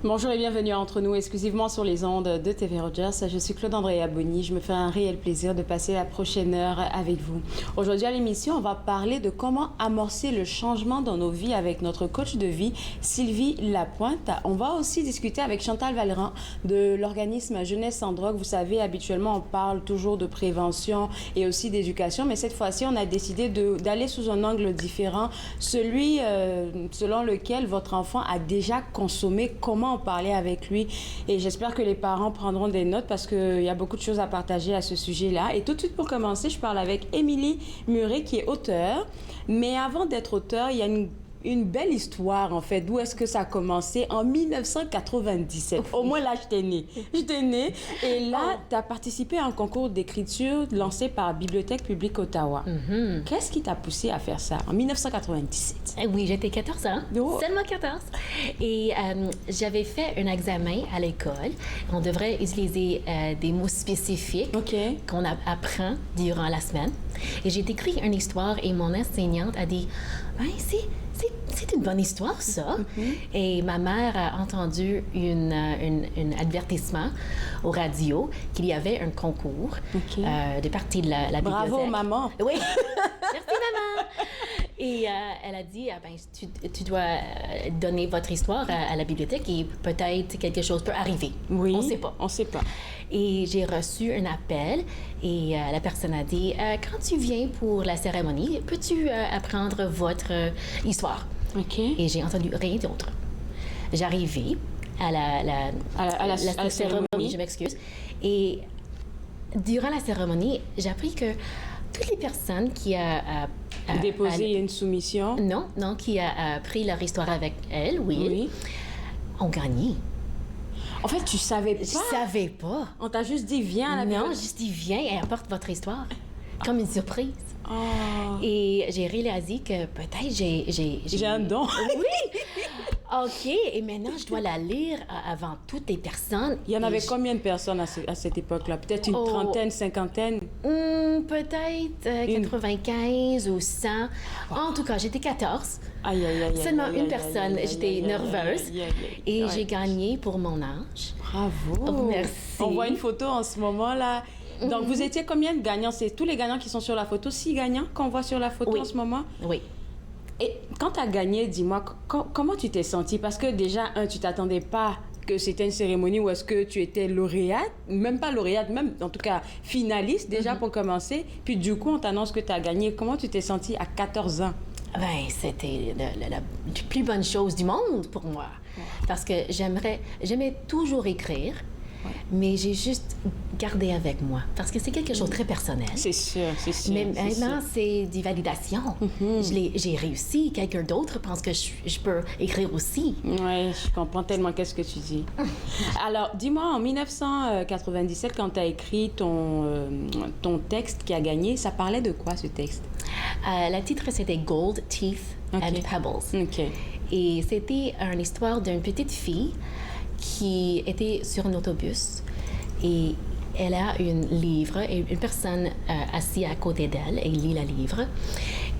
Bonjour et bienvenue Entre nous, exclusivement sur les ondes de TV Rogers. Je suis Claude-Andrea Bonny. Je me fais un réel plaisir de passer la prochaine heure avec vous. Aujourd'hui à l'émission, on va parler de comment amorcer le changement dans nos vies avec notre coach de vie, Sylvie Lapointe. On va aussi discuter avec Chantal Vallerand de l'organisme Jeunesse sans drogue. Vous savez, habituellement, on parle toujours de prévention et aussi d'éducation, mais cette fois-ci, on a décidé d'aller sous un angle différent, celui selon lequel votre enfant a déjà consommé, comment en parler avec lui. Et j'espère que les parents prendront des notes parce qu'il y a beaucoup de choses à partager à ce sujet-là. Et tout de suite, pour commencer, je parle avec Émilie Murray, qui est auteure. Mais avant d'être auteure, il y a une belle histoire, en fait. D'où est-ce que ça a commencé? En 1997. Au moins, là, je t'ai née. Et là, tu as participé à un concours d'écriture lancé par Bibliothèque publique Ottawa. Qu'est-ce qui t'a poussé à faire ça en 1997? Oui, j'étais 14 ans. Seulement 14. Et j'avais fait un examen à l'école. On devrait utiliser des mots spécifiques qu'on apprend durant la semaine. Et j'ai écrit une histoire et mon enseignante a dit c'est une bonne histoire, ça. Et ma mère a entendu un avertissement au radio qu'il y avait un concours de partie de la bibliothèque. Bravo, maman. Oui. Merci, maman. Et elle a dit, tu dois donner votre histoire à la bibliothèque et peut-être quelque chose peut arriver. Oui. On ne sait pas. On ne sait pas. Et j'ai reçu un appel et la personne a dit, quand tu viens pour la cérémonie, peux-tu apprendre votre histoire? Et j'ai entendu rien d'autre. J'arrivais à la cérémonie, je m'excuse. Et durant la cérémonie, j'ai appris que toutes les personnes qui a déposé une soumission. Non, qui a pris leur histoire avec elle, ont gagné. En fait, tu savais pas? Je savais pas. On t'a juste dit, viens à la bibliothèque. Non, juste dit, viens et apporte votre histoire. Comme une surprise. Oh. Et j'ai réalisé que peut-être j'ai un don. Oui! OK, et maintenant, je dois la lire avant toutes les personnes. Il y en avait combien de personnes à cette époque-là? Peut-être une trentaine, cinquantaine? Peut-être 95 ou 100. En tout cas, j'étais 14. Seulement une personne. J'étais nerveuse. Et j'ai gagné pour mon âge. Bravo! Oh, merci. On voit une photo en ce moment-là. Donc, vous étiez combien de gagnants? C'est tous les gagnants qui sont sur la photo? 6 gagnants qu'on voit sur la photo en ce moment? Oui. Et quand tu as gagné, dis-moi, comment tu t'es sentie? Parce que déjà, tu t'attendais pas que c'était une cérémonie où est-ce que tu étais lauréate, même pas lauréate, même en tout cas finaliste déjà pour commencer. Puis du coup, on t'annonce que tu as gagné. Comment tu t'es sentie à 14 ans? C'était la plus bonne chose du monde pour moi. Parce que j'aimais toujours écrire. Mais j'ai juste gardé avec moi parce que c'est quelque chose de très personnel. C'est sûr. Mais maintenant, c'est des validations. J'ai réussi. Quelqu'un d'autre pense que je peux écrire aussi. Oui, je comprends tellement qu'est-ce que tu dis. Alors, dis-moi, en 1997, quand tu as écrit ton texte qui a gagné, ça parlait de quoi, ce texte? Le titre, c'était Gold Teeth and Pebbles. Et c'était une histoire d'une petite fille qui était sur un autobus et elle a un livre et une personne assise à côté d'elle et lit le livre.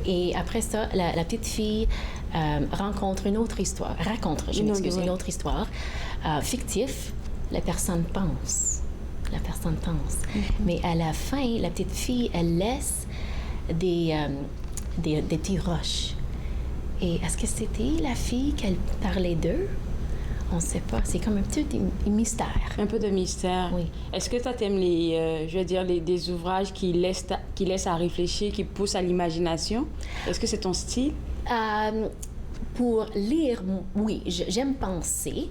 Et après ça, la petite fille raconte une autre histoire fictive. La personne pense. Mais à la fin, la petite fille, elle laisse des petits roches. Et est-ce que c'était la fille qu'elle parlait d'eux? On ne sait pas. C'est comme un petit mystère. Un peu de mystère. Oui. Est-ce que tu aimes des ouvrages qui laissent à réfléchir, qui poussent à l'imagination? Est-ce que c'est ton style? Pour lire, oui, j'aime penser.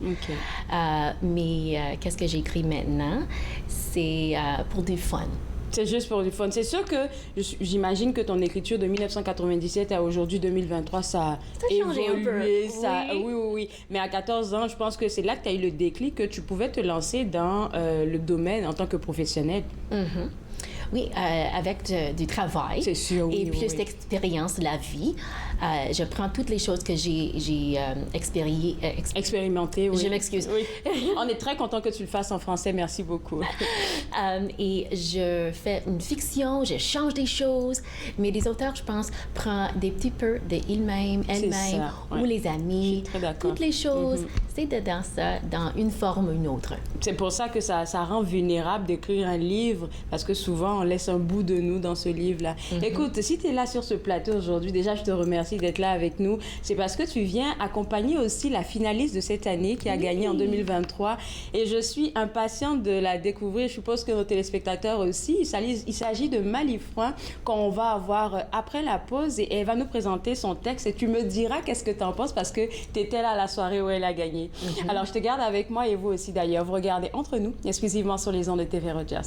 Mais qu'est-ce que j'écris maintenant? C'est pour du fun. C'est juste pour du fun. C'est sûr que j'imagine que ton écriture de 1997 à aujourd'hui 2023, ça a changé un peu. Oui. Mais à 14 ans, je pense que c'est là que tu as eu le déclic que tu pouvais te lancer dans le domaine en tant que professionnel. Oui, avec du travail. C'est sûr, et plus d'expérience de la vie. Je prends toutes les choses que j'ai expérimentées. Oui. Je m'excuse. Oui. On est très content que tu le fasses en français. Merci beaucoup. Et je fais une fiction, je change des choses, mais les auteurs, je pense, prennent des petits peu de ils-mêmes, elles-mêmes, ou les amis. Très d'accord. Toutes les choses, c'est dedans ça, dans une forme ou une autre. C'est pour ça que ça rend vulnérable d'écrire un livre, parce que souvent, on laisse un bout de nous dans ce livre-là. Écoute, si tu es là sur ce plateau aujourd'hui, déjà, je te remercie d'être là avec nous. C'est parce que tu viens accompagner aussi la finaliste de cette année qui a gagné en 2023. Et je suis impatiente de la découvrir. Je suppose que nos téléspectateurs aussi. Il s'agit de Mali Froin qu'on va avoir après la pause et elle va nous présenter son texte et tu me diras qu'est-ce que tu en penses parce que tu étais là à la soirée où elle a gagné. Alors, je te garde avec moi et vous aussi d'ailleurs. Vous regardez Entre nous, exclusivement sur les ondes de TV Rogers.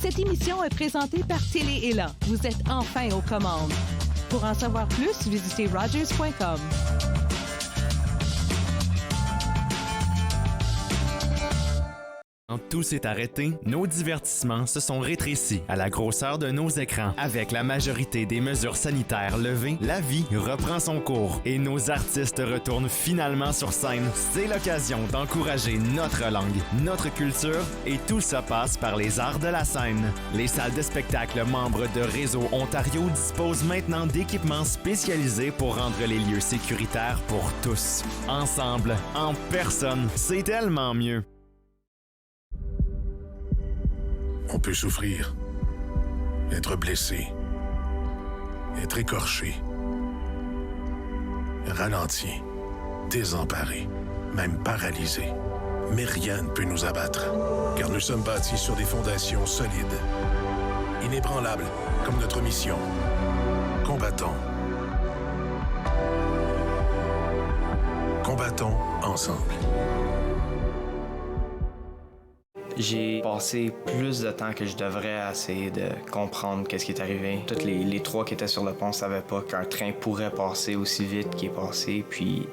Cette émission est présentée par Télé Élan. Vous êtes enfin aux commandes. Pour en savoir plus, visitez rogers.com. Quand tout s'est arrêté, nos divertissements se sont rétrécis à la grosseur de nos écrans. Avec la majorité des mesures sanitaires levées, la vie reprend son cours et nos artistes retournent finalement sur scène. C'est l'occasion d'encourager notre langue, notre culture et tout ça passe par les arts de la scène. Les salles de spectacle membres de Réseau Ontario disposent maintenant d'équipements spécialisés pour rendre les lieux sécuritaires pour tous. Ensemble, en personne, c'est tellement mieux. On peut souffrir, être blessé, être écorché, ralenti, désemparé, même paralysé. Mais rien ne peut nous abattre, car nous sommes bâtis sur des fondations solides, inébranlables comme notre mission. Combattons. Combattons ensemble. J'ai passé plus de temps que je devrais à essayer de comprendre qu'est-ce qui est arrivé. Tous les trois qui étaient sur le pont ne savaient pas qu'un train pourrait passer aussi vite qu'il est passé, puis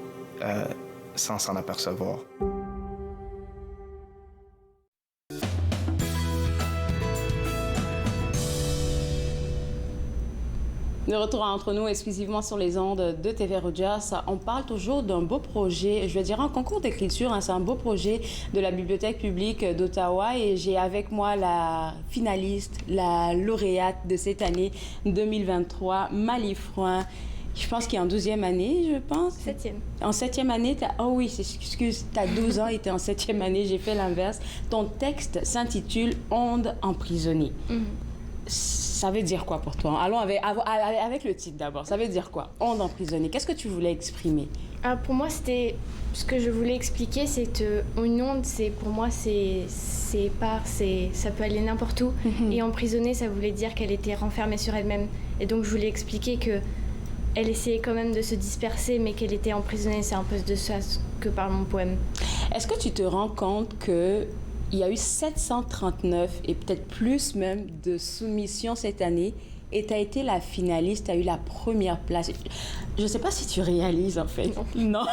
sans s'en apercevoir. De retour Entre nous, exclusivement sur les ondes de TV Rogers. On parle toujours d'un beau projet, je veux dire un concours d'écriture, hein, c'est un beau projet de la Bibliothèque publique d'Ottawa et j'ai avec moi la finaliste, la lauréate de cette année 2023, Mali Froin. Je pense qu'il est en 12e année, je pense. 7e. En 7e année, oh oui, excuse, tu as 12 ans et tu es en 7e année, j'ai fait l'inverse. Ton texte s'intitule « Onde emprisonnée ». Ça veut dire quoi pour toi? Allons avec le titre d'abord. Ça veut dire quoi? Onde emprisonnée. Qu'est-ce que tu voulais exprimer? Pour moi, c'était ce que je voulais expliquer, c'est que une onde, pour moi, ça peut aller n'importe où. Et emprisonnée, ça voulait dire qu'elle était renfermée sur elle-même. Et donc, je voulais expliquer que elle essayait quand même de se disperser, mais qu'elle était emprisonnée. C'est un peu de ça que parle mon poème. Est-ce que tu te rends compte que il y a eu 739 et peut-être plus même de soumissions cette année et tu as été la finaliste, tu as eu la première place. Je ne sais pas si tu réalises en fait. Non.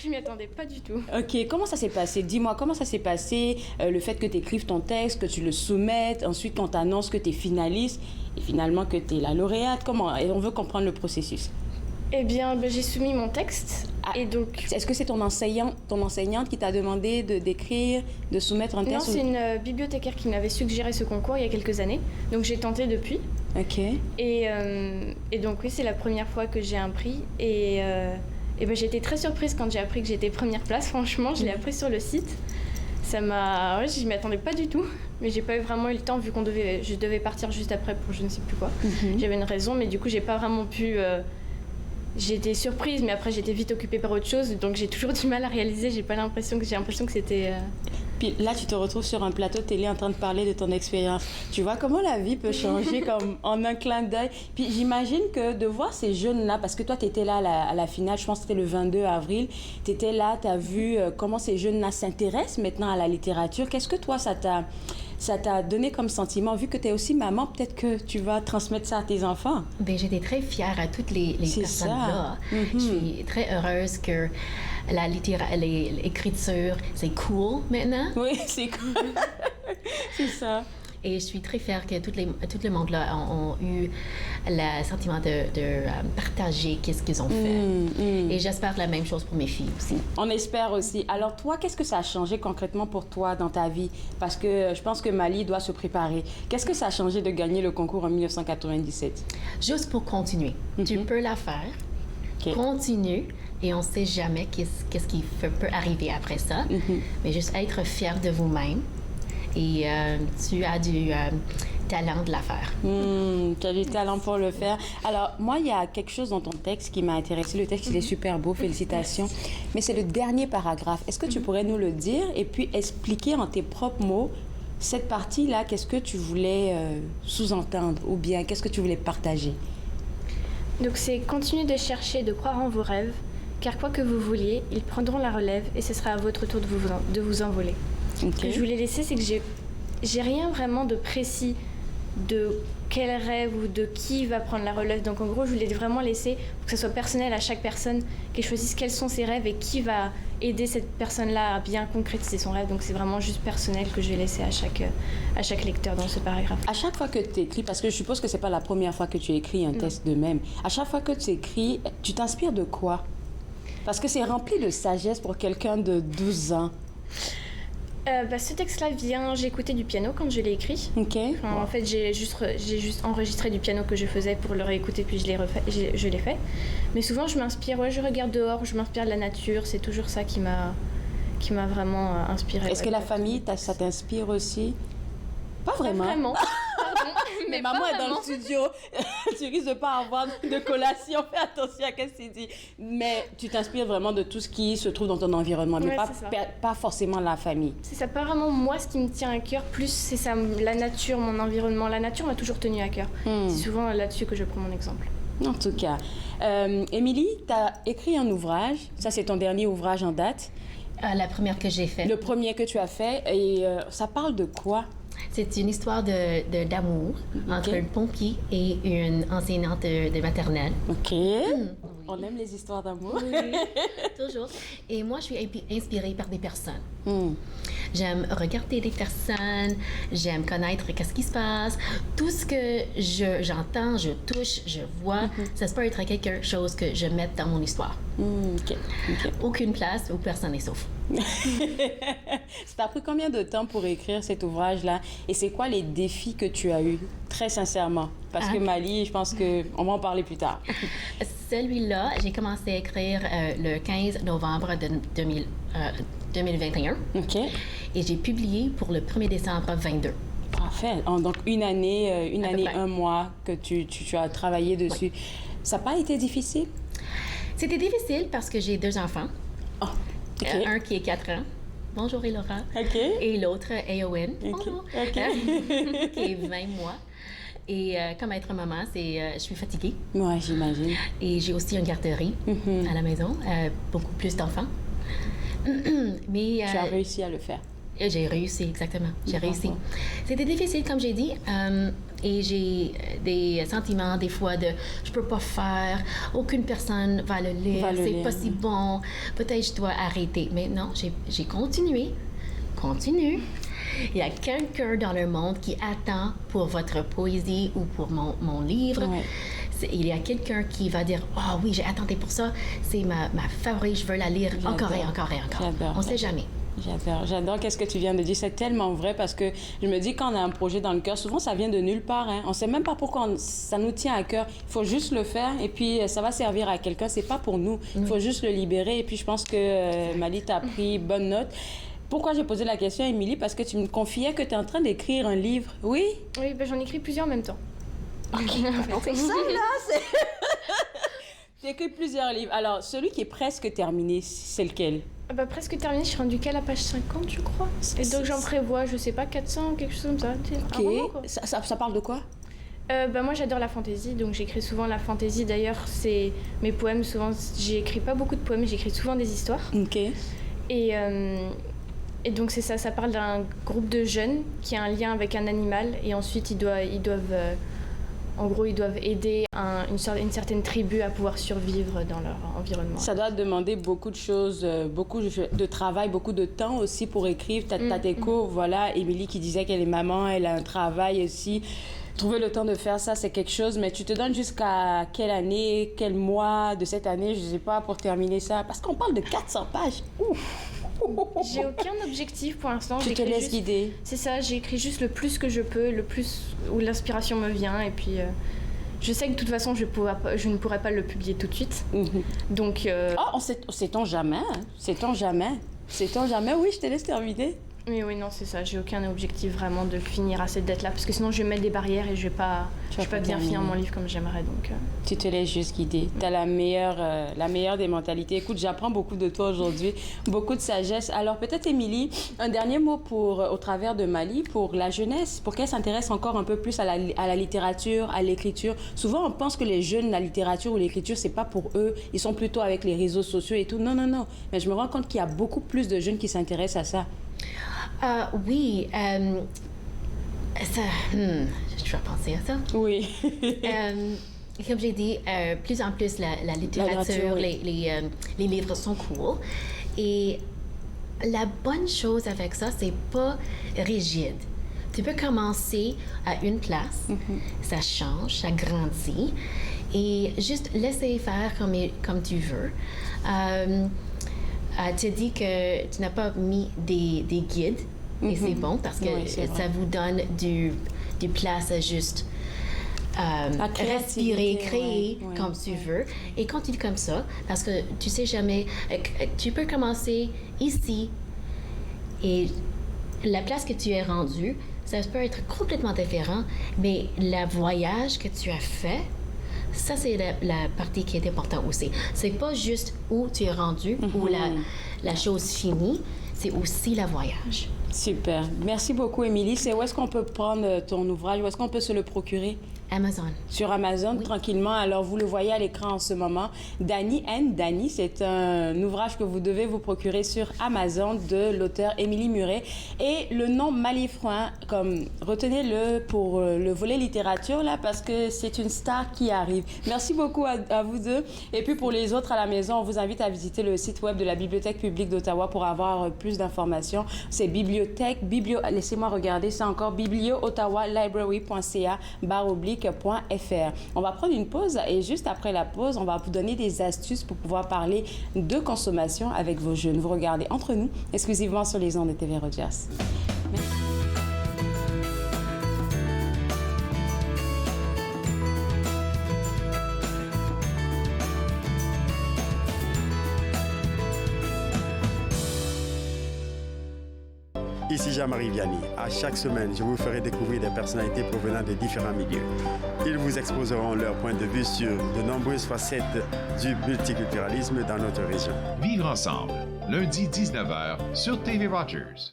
Je m'y attendais pas du tout. OK, comment ça s'est passé? Dis-moi, comment ça s'est passé, le fait que tu écrives ton texte, que tu le soumettes, ensuite qu'on t'annonce que tu es finaliste et finalement que tu es la lauréate. Comment? Et on veut comprendre le processus. Eh bien, j'ai soumis mon texte et donc... Est-ce que c'est ton enseignante qui t'a demandé d'écrire, de soumettre un texte? Non, c'est une bibliothécaire qui m'avait suggéré ce concours il y a quelques années. Donc j'ai tenté depuis. OK. Et donc oui, c'est la première fois que j'ai un prix. Et j'ai été très surprise quand j'ai appris que j'étais première place. Franchement, je l'ai appris sur le site. Ça m'a... Ouais, je m'y attendais pas du tout. Mais j'ai pas vraiment eu le temps vu je devais partir juste après pour je ne sais plus quoi. J'avais une raison, mais du coup, j'ai pas vraiment pu... J'étais surprise, mais après j'étais vite occupée par autre chose, donc j'ai toujours du mal à réaliser. J'ai l'impression que c'était... Puis là, tu te retrouves sur un plateau télé en train de parler de ton expérience. Tu vois comment la vie peut changer comme en un clin d'œil. Puis j'imagine que de voir ces jeunes-là, parce que toi, tu étais là à la finale, je pense que c'était le 22 avril, tu étais là, tu as vu comment ces jeunes-là s'intéressent maintenant à la littérature. Qu'est-ce que toi, ça t'a ça t'a donné comme sentiment? Vu que tu es aussi maman, peut-être que tu vas transmettre ça à tes enfants. Bien, j'étais très fière à toutes les personnes-là. Je suis très heureuse que l'écriture, c'est cool maintenant. Oui, c'est cool. C'est ça. Et je suis très fière que tout le monde-là ont eu le sentiment de partager qu'est-ce qu'ils ont fait. Et j'espère la même chose pour mes filles aussi. On espère aussi. Alors toi, qu'est-ce que ça a changé concrètement pour toi dans ta vie? Parce que je pense que Mali doit se préparer. Qu'est-ce que ça a changé de gagner le concours en 1997? Juste pour continuer. Tu peux la faire. Okay. Continue. Et on ne sait jamais qu'est-ce qui peut arriver après ça. Mais juste être fier de vous-même. Et tu as du talent de la faire. Tu as du talent pour le faire. Alors, moi, il y a quelque chose dans ton texte qui m'a intéressée. Le texte, il est super beau, félicitations. Mais c'est le dernier paragraphe. Est-ce que tu pourrais nous le dire et puis expliquer en tes propres mots cette partie-là, qu'est-ce que tu voulais sous-entendre ou bien qu'est-ce que tu voulais partager? Donc, c'est continuer de chercher, de croire en vos rêves, car quoi que vous vouliez, ils prendront la relève et ce sera à votre tour de vous envoler. Ce que je voulais laisser, c'est que j'ai rien vraiment de précis de quel rêve ou de qui va prendre la relève. Donc en gros, je voulais vraiment laisser pour que ce soit personnel à chaque personne, qu'elle choisisse quels sont ses rêves et qui va aider cette personne-là à bien concrétiser son rêve. Donc c'est vraiment juste personnel que je vais laisser à chaque lecteur dans ce paragraphe. À chaque fois que tu écris, parce que je suppose que c'est pas la première fois que tu écris un texte de même, à chaque fois que tu écris, tu t'inspires de quoi? Parce que c'est rempli de sagesse pour quelqu'un de 12 ans. Ce texte-là j'ai écouté du piano quand je l'ai écrit. En fait, j'ai juste enregistré du piano que je faisais pour le réécouter, puis je l'ai fait. Mais souvent, je m'inspire, je regarde dehors, je m'inspire de la nature. C'est toujours ça qui m'a vraiment inspirée. Est-ce que la famille, ça t'inspire aussi? Pas vraiment. Pas vraiment. Mais maman est dans le studio. Tu risques de ne pas avoir de collation. Fais attention à ce que tu dis. Mais tu t'inspires vraiment de tout ce qui se trouve dans ton environnement, mais pas forcément la famille. C'est ça, pas vraiment moi ce qui me tient à cœur. Plus c'est ça, la nature, mon environnement. La nature m'a toujours tenu à cœur. C'est souvent là-dessus que je prends mon exemple. En tout cas. Émilie, tu as écrit un ouvrage. Ça, c'est ton dernier ouvrage en date. La première que j'ai fait. Le premier que tu as fait. Et ça parle de quoi? C'est une histoire d'amour entre un pompier et une enseignante de maternelle. On aime les histoires d'amour. Oui, toujours. Et moi, je suis inspirée par des personnes. J'aime regarder des personnes, j'aime connaître qu'est-ce qui se passe. Tout ce que j'entends, je touche, je vois, ça peut être quelque chose que je mette dans mon histoire. Aucune place où personne n'est sauf. Ça t'a pris combien de temps pour écrire cet ouvrage-là? Et c'est quoi les défis que tu as eus, très sincèrement? Parce que Mali, je pense qu'on va en parler plus tard. Celui-là, j'ai commencé à écrire le 15 novembre de 2021. Et j'ai publié pour le 1er décembre 22. Parfait. Donc, une année, un mois que tu as travaillé dessus. Ça n'a pas été difficile? C'était difficile parce que j'ai 2 enfants. Un qui est 4 ans. Bonjour, Elora. Et l'autre, Eowyn. Bonjour. Qui est 20 mois. Et comme être maman, je suis fatiguée. Oui, j'imagine. Et j'ai aussi une garderie à la maison, beaucoup plus d'enfants. Mais tu as réussi à le faire. J'ai réussi, exactement. J'ai réussi. C'était difficile, comme j'ai dit. Et j'ai des sentiments, des fois, de je peux pas faire, aucune personne va le lire, c'est pas si bon, peut-être je dois arrêter. Mais non, j'ai continué. Continue. Il y a quelqu'un dans le monde qui attend pour votre poésie ou pour mon livre. Il y a quelqu'un qui va dire « Ah oui, j'ai attendu pour ça, c'est ma favorite, je veux la lire encore et encore et encore. » On ne sait jamais. J'adore qu'est-ce que tu viens de dire. C'est tellement vrai parce que je me dis quand on a un projet dans le cœur, souvent ça vient de nulle part. On ne sait même pas pourquoi ça nous tient à cœur. Il faut juste le faire et puis ça va servir à quelqu'un. C'est pas pour nous. Il faut juste le libérer. Et puis je pense que Mali t'a pris bonne note. Pourquoi j'ai posé la question, Émilie? Parce que tu me confiais que tu es en train d'écrire un livre. Oui? Oui, j'en écris plusieurs en même temps. C'est ça, là! Tu écris plusieurs livres. Alors, celui qui est presque terminé, c'est lequel? Presque terminé, je suis rendue qu'à la page 50, je crois. Et donc, j'en prévois, je sais pas, 400, quelque chose comme ça. Ça parle de quoi? Moi, j'adore la fantaisie, donc j'écris souvent la fantaisie. D'ailleurs, c'est mes poèmes, souvent, j'écris pas beaucoup de poèmes, j'écris souvent des histoires. Et Et donc c'est ça parle d'un groupe de jeunes qui a un lien avec un animal et ensuite ils doivent aider une certaine tribu à pouvoir survivre dans leur environnement. Ça doit demander beaucoup de choses, beaucoup de travail, beaucoup de temps aussi pour écrire. T'as Téco, voilà, Émilie qui disait qu'elle est maman, elle a un travail aussi. Trouver le temps de faire ça, c'est quelque chose, mais tu te donnes jusqu'à quelle année, quel mois de cette année, je sais pas, pour terminer ça? Parce qu'on parle de 400 pages. Ouf! J'ai aucun objectif pour l'instant. Tu te laisses guider. C'est ça, j'écris juste le plus que je peux, le plus où l'inspiration me vient. Et puis, je sais que de toute façon, je ne pourrai pas le publier tout de suite. Donc... Oh, sait-on jamais? Sait-on jamais? Sait-on jamais? Oui, je te laisse terminer. Oui, non, c'est ça. J'ai aucun objectif vraiment de finir à cette date-là. Parce que sinon, je vais mettre des barrières et je vais pas bien finir mon livre comme j'aimerais. Donc, Tu te laisses juste guider. Tu as la meilleure des mentalités. Écoute, j'apprends beaucoup de toi aujourd'hui. Beaucoup de sagesse. Alors, peut-être, Émilie, un dernier mot au travers de Mali, pour la jeunesse, pour qu'elle s'intéresse encore un peu plus à la littérature, à l'écriture. Souvent, on pense que les jeunes, la littérature ou l'écriture, c'est pas pour eux. Ils sont plutôt avec les réseaux sociaux et tout. Non. Mais je me rends compte qu'il y a beaucoup plus de jeunes qui s'intéressent à ça. Oui, ça, je dois penser à ça. Oui. Comme j'ai dit, plus en plus la littérature, les livres sont cool. Et la bonne chose avec ça, c'est pas rigide. Tu peux commencer à une place, ça change, ça grandit, et juste laisser faire comme tu veux. Tu as dit que tu n'as pas mis des guides, et c'est bon parce que ça vous donne du place à juste respirer, créer comme tu veux. Et continue comme ça, parce que tu sais jamais, tu peux commencer ici et la place que tu es rendue, ça peut être complètement différent, mais le voyage que tu as fait, ça, c'est la partie qui est importante aussi. C'est pas juste où tu es rendu, ou la chose finie, c'est aussi le voyage. Super. Merci beaucoup, Émilie. C'est où est-ce qu'on peut prendre ton ouvrage? Où est-ce qu'on peut se le procurer? Amazon. Sur Amazon, tranquillement. Alors, vous le voyez à l'écran en ce moment. Dany, c'est un ouvrage que vous devez vous procurer sur Amazon de l'auteur Émilie Murray. Et le nom Malifroin, retenez-le pour le volet littérature, là, parce que c'est une star qui arrive. Merci beaucoup à vous deux. Et puis, pour les autres à la maison, on vous invite à visiter le site web de la Bibliothèque publique d'Ottawa pour avoir plus d'informations. C'est laissez-moi regarder ça encore, biblioottawalibrary.ca/. On va prendre une pause et juste après la pause, on va vous donner des astuces pour pouvoir parler de consommation avec vos jeunes. Vous regardez Entre nous, exclusivement sur les ondes de TV Rogers. Merci. Ici Jean-Marie Vianney. À chaque semaine, je vous ferai découvrir des personnalités provenant de différents milieux. Ils vous exposeront leur point de vue sur de nombreuses facettes du multiculturalisme dans notre région. Vivre ensemble, lundi 19h sur TV Rogers.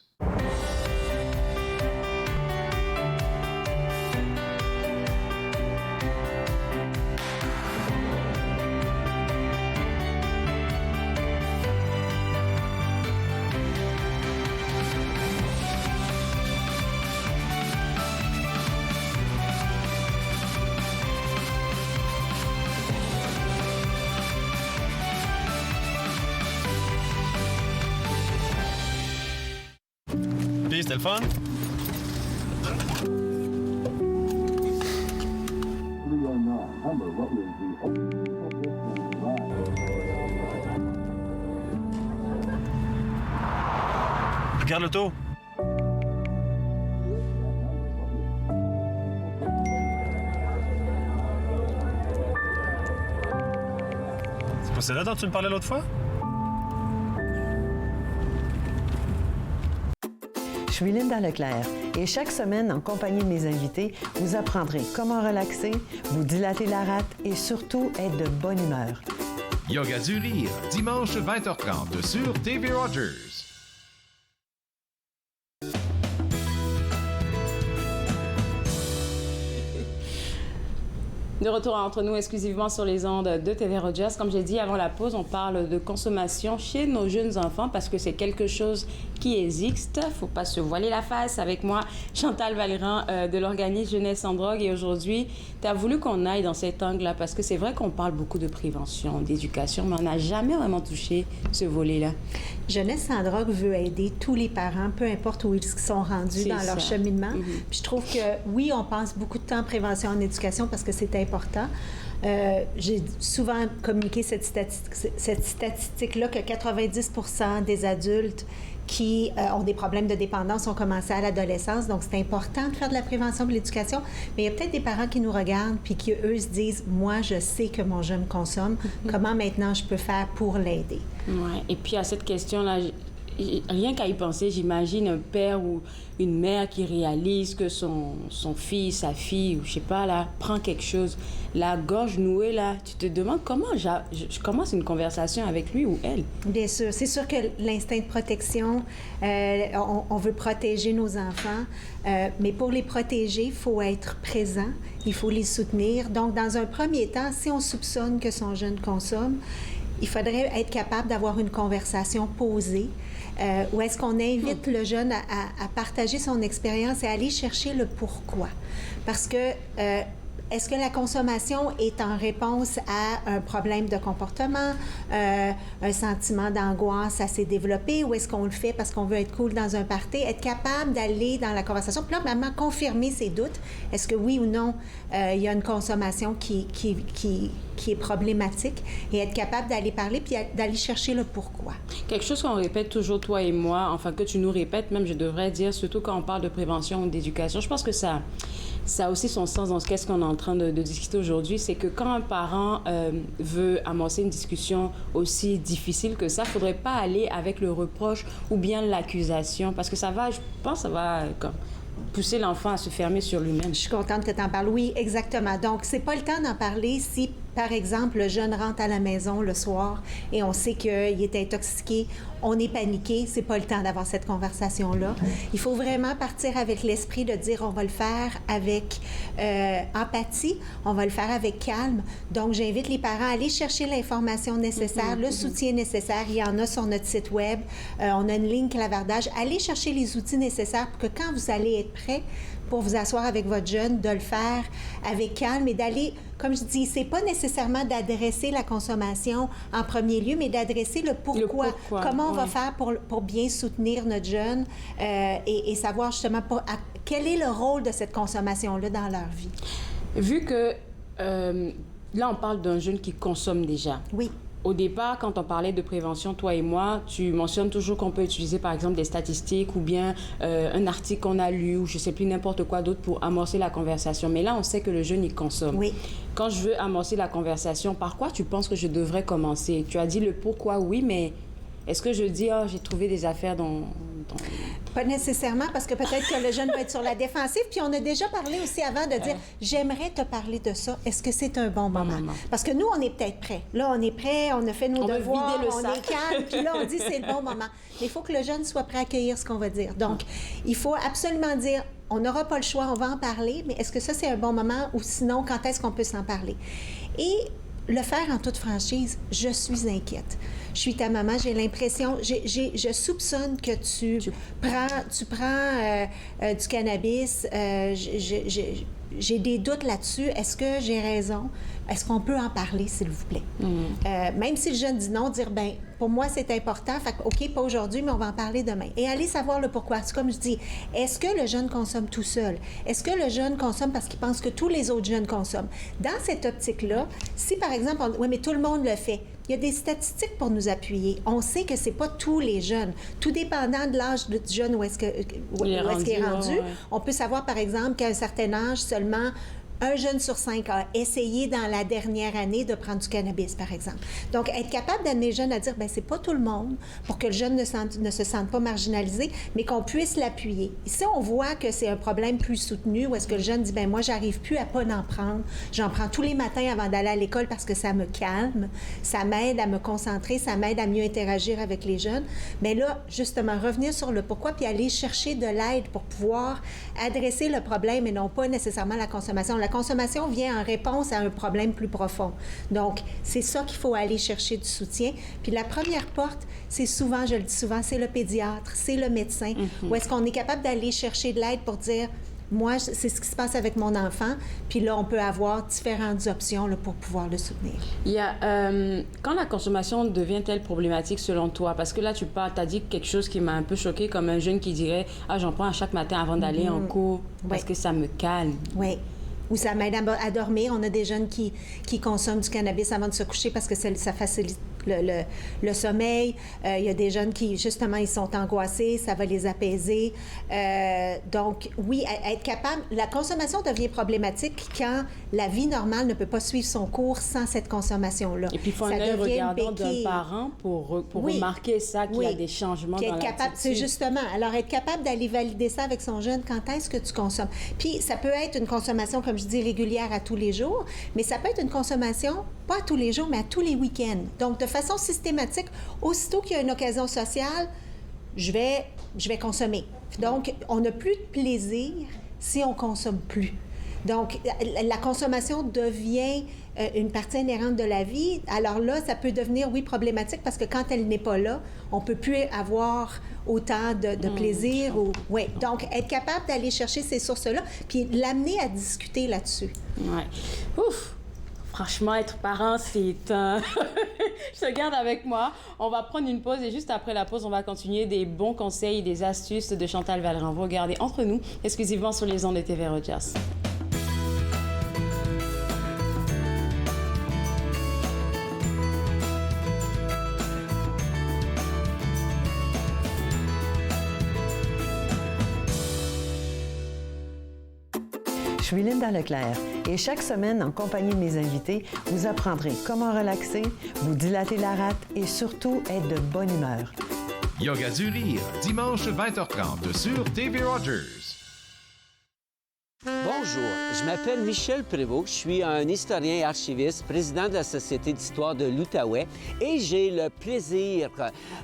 C'était le fun? Regarde l'auto. C'est pas celle-là dont tu me parlais l'autre fois? Je suis Linda Leclerc et chaque semaine, en compagnie de mes invités, vous apprendrez comment relaxer, vous dilater la rate et surtout être de bonne humeur. Yoga du rire, dimanche 20h30 sur TV Rogers. De retour entre nous exclusivement sur les ondes de TV Rogers. Comme j'ai dit avant la pause, on parle de consommation chez nos jeunes enfants parce que c'est quelque chose qui existe. Faut pas se voiler la face. Avec moi, Chantal Vallerand de l'organisme Jeunesse sans drogue. Et aujourd'hui, tu as voulu qu'on aille dans cet angle-là parce que c'est vrai qu'on parle beaucoup de prévention, d'éducation, mais on n'a jamais vraiment touché ce volet-là. Jeunesse sans drogue veut aider tous les parents, peu importe où ils sont rendus dans leur cheminement. Puis je trouve que, oui, on passe beaucoup de temps en prévention, en éducation parce que c'est important. J'ai souvent communiqué cette statistique-là que 90% des adultes qui ont des problèmes de dépendance ont commencé à l'adolescence. Donc, c'est important de faire de la prévention et de l'éducation. Mais il y a peut-être des parents qui nous regardent puis qui, eux, se disent « Moi, je sais que mon jeune consomme. Comment maintenant je peux faire pour l'aider? » Ouais. Et puis, à cette question-là, rien qu'à y penser, j'imagine un père ou une mère qui réalise que son fils, sa fille, ou je sais pas, là, prend quelque chose, la gorge nouée, là, tu te demandes comment je commence une conversation avec lui ou elle. Bien sûr. C'est sûr que l'instinct de protection, on veut protéger nos enfants, mais pour les protéger, il faut être présent, il faut les soutenir. Donc, dans un premier temps, si on soupçonne que son jeune consomme, il faudrait être capable d'avoir une conversation posée où est-ce qu'on invite le jeune à partager son expérience et à aller chercher le pourquoi. Parce que est-ce que la consommation est en réponse à un problème de comportement, un sentiment d'angoisse assez développé, ou est-ce qu'on le fait parce qu'on veut être cool dans un party? Être capable d'aller dans la conversation, puis là, maman, confirmer ses doutes. Est-ce que oui ou non, il y a une consommation qui est problématique, et être capable d'aller parler puis d'aller chercher le pourquoi. Quelque chose qu'on répète toujours, toi et moi, enfin que tu nous répètes, même je devrais dire, surtout quand on parle de prévention ou d'éducation, je pense que ça a aussi son sens dans qu'est-ce qu'on est en train de discuter aujourd'hui, c'est que quand un parent veut amorcer une discussion aussi difficile que ça, il ne faudrait pas aller avec le reproche ou bien l'accusation, parce que ça va, je pense, ça va pousser l'enfant à se fermer sur lui-même. Je suis contente que tu en parles. Oui, exactement. Donc, c'est pas le temps d'en parler si, par exemple, le jeune rentre à la maison le soir et on sait qu'il est intoxiqué, on est paniqué, c'est pas le temps d'avoir cette conversation-là. Il faut vraiment partir avec l'esprit de dire on va le faire avec empathie, on va le faire avec calme. Donc, j'invite les parents à aller chercher l'information nécessaire, le soutien nécessaire. Il y en a sur notre site Web. On a une ligne clavardage. Allez chercher les outils nécessaires pour que quand vous allez être prêt pour vous asseoir avec votre jeune, de le faire avec calme et d'aller, comme je dis, c'est pas nécessairement d'adresser la consommation en premier lieu, mais d'adresser le pourquoi. Comment on va faire pour bien soutenir notre jeune et savoir justement quel est le rôle de cette consommation-là dans leur vie. Vu que là, on parle d'un jeune qui consomme déjà. Oui. Au départ, quand on parlait de prévention, toi et moi, tu mentionnes toujours qu'on peut utiliser, par exemple, des statistiques ou bien un article qu'on a lu ou je ne sais plus, n'importe quoi d'autre pour amorcer la conversation. Mais là, on sait que le jeune, il consomme. Oui. Quand je veux amorcer la conversation, par quoi tu penses que je devrais commencer? Tu as dit le pourquoi, oui, mais est-ce que je dis, j'ai trouvé des affaires dans... Pas nécessairement, parce que peut-être que le jeune va être sur la défensive. Puis on a déjà parlé aussi avant de dire, j'aimerais te parler de ça. Est-ce que c'est un bon moment? Parce que nous, on est peut-être prêts. Là, on est prêts, on a fait nos devoirs, on est calme. Puis là, on dit, c'est le bon moment. Mais il faut que le jeune soit prêt à accueillir ce qu'on va dire. Donc, il faut absolument dire, on n'aura pas le choix, on va en parler, mais est-ce que ça, c'est un bon moment? Ou sinon, quand est-ce qu'on peut s'en parler? Et le faire en toute franchise, je suis inquiète. Je suis ta maman, j'ai l'impression, je soupçonne que tu prends du cannabis, j'ai des doutes là-dessus. Est-ce que j'ai raison? Est-ce qu'on peut en parler, s'il vous plaît? Même si le jeune dit non, dire, bien, pour moi, c'est important, fait que, OK, pas aujourd'hui, mais on va en parler demain. Et aller savoir le pourquoi. C'est comme je dis, est-ce que le jeune consomme tout seul? Est-ce que le jeune consomme parce qu'il pense que tous les autres jeunes consomment? Dans cette optique-là, si, par exemple, oui, mais tout le monde le fait, il y a des statistiques pour nous appuyer. On sait que c'est pas tous les jeunes. Tout dépendant de l'âge du jeune où est-ce qu'il est rendu. On peut savoir, par exemple, qu'à un certain âge, seulement un jeune sur 5 a essayé dans la dernière année de prendre du cannabis, par exemple. Donc, être capable d'amener le jeune à dire, bien, c'est pas tout le monde, pour que le jeune ne se sente pas marginalisé, mais qu'on puisse l'appuyer. Ici, on voit que c'est un problème plus soutenu, où est-ce que le jeune dit, bien, moi, j'arrive plus à pas en prendre. J'en prends tous les matins avant d'aller à l'école parce que ça me calme, ça m'aide à me concentrer, ça m'aide à mieux interagir avec les jeunes. Mais là, justement, revenir sur le pourquoi, puis aller chercher de l'aide pour pouvoir adresser le problème et non pas nécessairement la consommation. La consommation vient en réponse à un problème plus profond. Donc, c'est ça qu'il faut aller chercher du soutien. Puis la première porte, c'est souvent, je le dis souvent, c'est le pédiatre, c'est le médecin. Où est-ce qu'on est capable d'aller chercher de l'aide pour dire... Moi, c'est ce qui se passe avec mon enfant. Puis là, on peut avoir différentes options là, pour pouvoir le soutenir. Il y a, quand la consommation devient-elle problématique selon toi? Parce que là, tu as dit quelque chose qui m'a un peu choquée, comme un jeune qui dirait « Ah, j'en prends à chaque matin avant d'aller en cours parce que ça me calme. » Oui. Ou ça m'aide à dormir. On a des jeunes qui consomment du cannabis avant de se coucher parce que ça facilite le sommeil. Il y a des jeunes qui, justement, ils sont angoissés, ça va les apaiser. Donc, oui, être capable... La consommation devient problématique quand la vie normale ne peut pas suivre son cours sans cette consommation-là. Et puis, il faut un œil regardant d'un parent pour remarquer ça, qu'il y a des changements dans l'attitude. C'est justement... Alors, être capable d'aller valider ça avec son jeune, quand est-ce que tu consommes? Puis, ça peut être une consommation, comme je dis, régulière à tous les jours, mais ça peut être une consommation, pas à tous les jours, mais à tous les week-ends. Donc, de façon systématique, aussitôt qu'il y a une occasion sociale, je vais consommer. Donc, on n'a plus de plaisir si on consomme plus. Donc, la consommation devient une partie inhérente de la vie. Alors là, ça peut devenir, oui, problématique parce que quand elle n'est pas là, on ne peut plus avoir autant de plaisir. Oui. Donc, être capable d'aller chercher ces sources-là, puis l'amener à discuter là-dessus. Oui. Ouf! Franchement, être parent, c'est un... Je te garde avec moi. On va prendre une pause et juste après la pause, on va continuer des bons conseils, des astuces de Chantal Vallerand. Vous regardez Entre nous, exclusivement sur les ondes de TV Rogers. Je suis Linda Leclerc et chaque semaine, en compagnie de mes invités, vous apprendrez comment relaxer, vous dilater la rate et surtout être de bonne humeur. Yoga du rire, dimanche 20h30 sur TV Rogers. Bonjour, je m'appelle Michel Prévost, je suis un historien et archiviste, président de la Société d'histoire de l'Outaouais et j'ai le plaisir,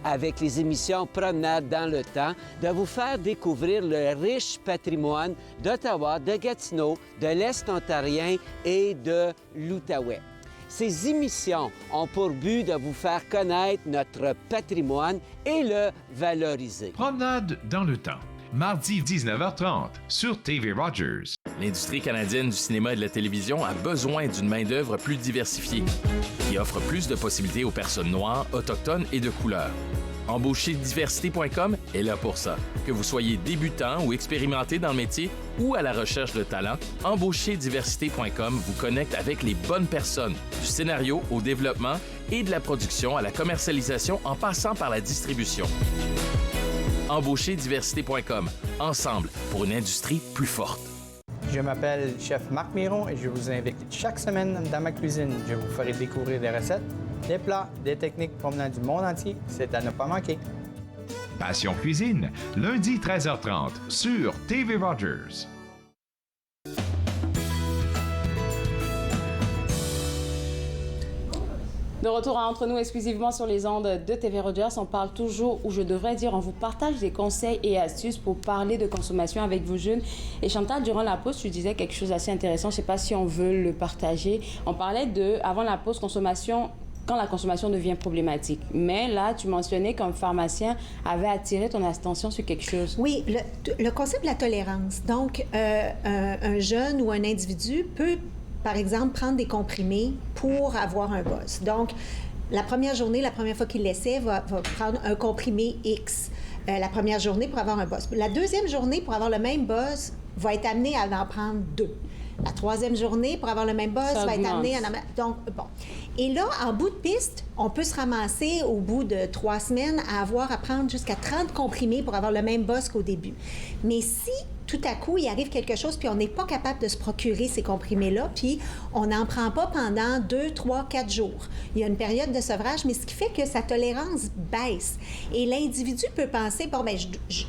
avec les émissions Promenade dans le temps, de vous faire découvrir le riche patrimoine d'Ottawa, de Gatineau, de l'Est ontarien et de l'Outaouais. Ces émissions ont pour but de vous faire connaître notre patrimoine et le valoriser. Promenade dans le temps. Mardi 19h30 sur TV Rogers. L'industrie canadienne du cinéma et de la télévision a besoin d'une main-d'œuvre plus diversifiée, qui offre plus de possibilités aux personnes noires, autochtones et de couleur. Embaucherdiversité.com est là pour ça. Que vous soyez débutant ou expérimenté dans le métier ou à la recherche de talent, Embaucherdiversité.com vous connecte avec les bonnes personnes, du scénario au développement et de la production à la commercialisation en passant par la distribution. Embaucherdiversité.com. Ensemble pour une industrie plus forte. Je m'appelle Chef Marc Miron et je vous invite chaque semaine dans ma cuisine. Je vous ferai découvrir des recettes, des plats, des techniques provenant du monde entier. C'est à ne pas manquer. Passion Cuisine, lundi 13h30 sur TV Rogers. De retour à Entre nous exclusivement sur les ondes de TV Rogers, on parle toujours, ou je devrais dire, on vous partage des conseils et astuces pour parler de consommation avec vos jeunes. Et Chantal, durant la pause, tu disais quelque chose d'assez intéressant, je ne sais pas si on veut le partager. On parlait de, avant la pause, consommation, quand la consommation devient problématique. Mais là, tu mentionnais qu'un pharmacien avait attiré ton attention sur quelque chose. Oui, le concept de la tolérance. Donc, un jeune ou un individu peut, par exemple, prendre des comprimés pour avoir un buzz. Donc, la première journée, la première fois qu'il l'essaie, va prendre un comprimé X. La première journée pour avoir un buzz. La deuxième journée, pour avoir le même buzz, va être amené à en prendre 2. La troisième journée, pour avoir le même buzz, va être amené à en... Donc, bon. Et là, en bout de piste, on peut se ramasser au bout de 3 semaines à prendre jusqu'à 30 comprimés pour avoir le même buzz qu'au début. Mais si tout à coup, il arrive quelque chose, puis on n'est pas capable de se procurer ces comprimés-là, puis on n'en prend pas pendant 2, 3, 4 jours. Il y a une période de sevrage, mais ce qui fait que sa tolérance baisse. Et l'individu peut penser, bon, bien,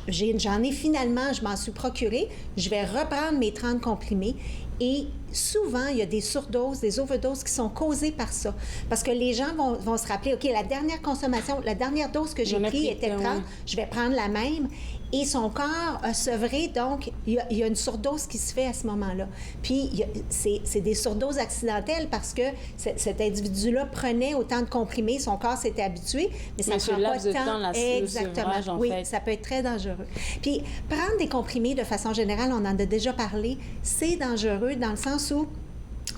j'en ai finalement, je m'en suis procuré, je vais reprendre mes 30 comprimés. Et souvent, il y a des surdoses, des overdoses qui sont causées par ça. Parce que les gens vont se rappeler, OK, la dernière consommation, la dernière dose que j'ai prise était 30, je vais prendre la même. et son corps a sevré, donc il y a une surdose qui se fait à ce moment-là. Puis c'est des surdoses accidentelles parce que cet individu-là prenait autant de comprimés, son corps s'était habitué, mais ça ne prend pas de temps. Exactement. Le sevrage, oui, fait. Ça peut être très dangereux. Puis prendre des comprimés de façon générale, on en a déjà parlé, c'est dangereux dans le sens où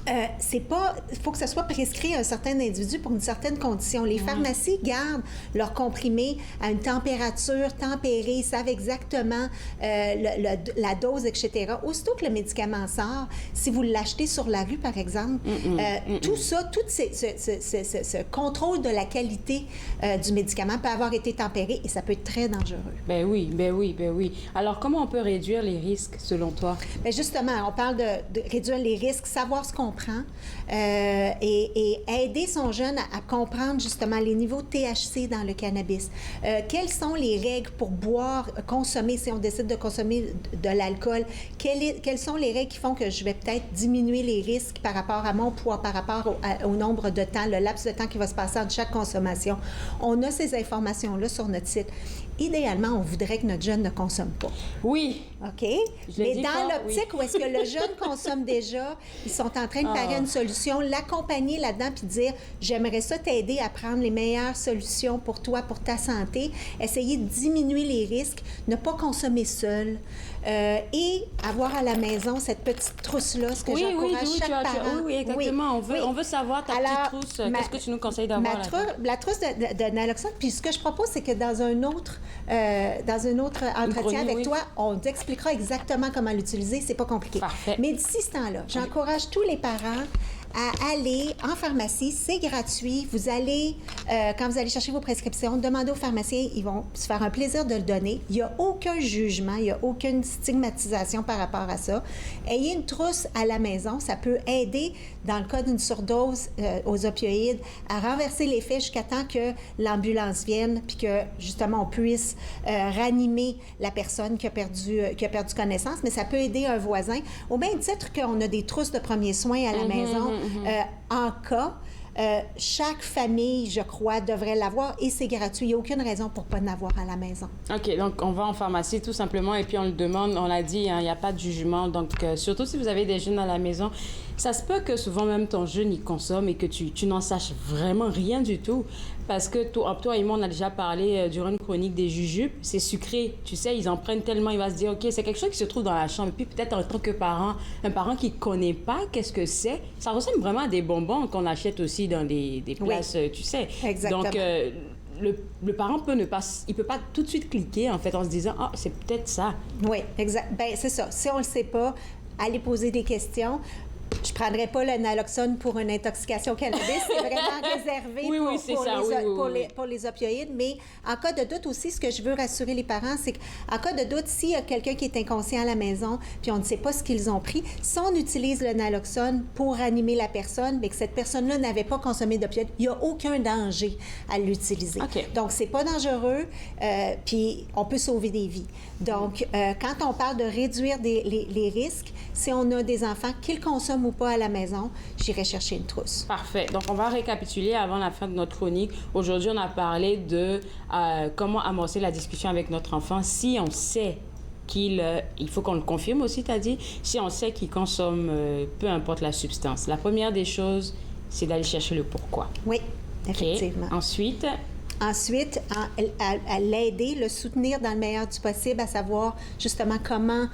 il faut que ça soit prescrit à un certain individu pour une certaine condition. Les pharmacies gardent leurs comprimés à une température tempérée, ils savent exactement la dose, etc. Aussitôt que le médicament sort, si vous l'achetez sur la rue, par exemple, tout ça, ce contrôle de la qualité du médicament peut avoir été tempéré et ça peut être très dangereux. Ben oui. Alors, comment on peut réduire les risques, selon toi? Bien, justement, on parle de réduire les risques, savoir ce qu'on prend et aider son jeune à comprendre justement les niveaux de THC dans le cannabis. Quelles sont les règles pour boire, consommer, si on décide de consommer de l'alcool? Quelles sont les règles qui font que je vais peut-être diminuer les risques par rapport à mon poids, par rapport au nombre de temps, le laps de temps qui va se passer entre chaque consommation? On a ces informations-là sur notre site. Idéalement, on voudrait que notre jeune ne consomme pas. Oui. OK? Mais dans l'optique où est-ce que le jeune consomme déjà, ils sont en train de parer une solution, l'accompagner là-dedans puis dire « J'aimerais ça t'aider à prendre les meilleures solutions pour toi, pour ta santé. » Essayer de diminuer les risques, ne pas consommer seul et avoir à la maison cette petite trousse-là, ce que j'encourage chaque parent. Oui, exactement. On veut savoir ta petite trousse. Qu'est-ce que tu nous conseilles d'avoir là-dedans? La trousse de naloxone. Puis ce que je propose, c'est que dans un autre entretien avec toi, on t'expliquera exactement comment l'utiliser. C'est pas compliqué. Parfait. Mais d'ici ce temps-là, j'encourage tous les parents à aller en pharmacie. C'est gratuit. Vous allez, quand vous allez chercher vos prescriptions, demandez aux pharmaciens, ils vont se faire un plaisir de le donner. Il n'y a aucun jugement, il n'y a aucune stigmatisation par rapport à ça. Ayez une trousse à la maison. Ça peut aider, dans le cas d'une surdose aux opioïdes, à renverser l'effet jusqu'à temps que l'ambulance vienne puis que, justement, on puisse ranimer la personne qui a perdu connaissance. Mais ça peut aider un voisin. Au même titre qu'on a des trousses de premiers soins à la maison, en cas, chaque famille, je crois, devrait l'avoir et c'est gratuit. Il n'y a aucune raison pour ne pas l'avoir à la maison. OK, donc on va en pharmacie tout simplement et puis on le demande, on l'a dit, il n'y a pas de jugement. Donc, surtout si vous avez des jeunes à la maison, ça se peut que souvent même ton jeune, il consomme et que tu n'en saches vraiment rien du tout. Parce que toi et moi, on a déjà parlé durant une chronique des jujubes. C'est sucré. Tu sais, ils en prennent tellement, il va se dire, OK, c'est quelque chose qui se trouve dans la chambre. Et puis peut-être en tant que parent, un parent qui ne connaît pas qu'est-ce que c'est, ça ressemble vraiment à des bonbons qu'on achète aussi dans des places, tu sais. Exactement. Donc, le parent peut pas tout de suite cliquer, en fait, en se disant, ah, c'est peut-être ça. Oui, exact. Bien, c'est ça. Si on le sait pas, allez poser des questions. Je ne prendrais pas le naloxone pour une intoxication cannabis. C'est vraiment réservé pour les opioïdes. Mais en cas de doute aussi, ce que je veux rassurer les parents, c'est qu'en cas de doute, s'il y a quelqu'un qui est inconscient à la maison puis on ne sait pas ce qu'ils ont pris, si on utilise le naloxone pour animer la personne, mais que cette personne-là n'avait pas consommé d'opioïdes, il n'y a aucun danger à l'utiliser. Okay. Donc, c'est pas dangereux, puis on peut sauver des vies. Donc, quand on parle de réduire les risques, si on a des enfants, qu'ils consomment ou pas à la maison, j'irai chercher une trousse. Parfait. Donc, on va récapituler avant la fin de notre chronique. Aujourd'hui, on a parlé de comment amorcer la discussion avec notre enfant si on sait il faut qu'on le confirme aussi, tu as dit, si on sait qu'il consomme peu importe la substance. La première des choses, c'est d'aller chercher le pourquoi. Oui, effectivement. Okay. Ensuite, à l'aider, le soutenir dans le meilleur du possible, à savoir justement comment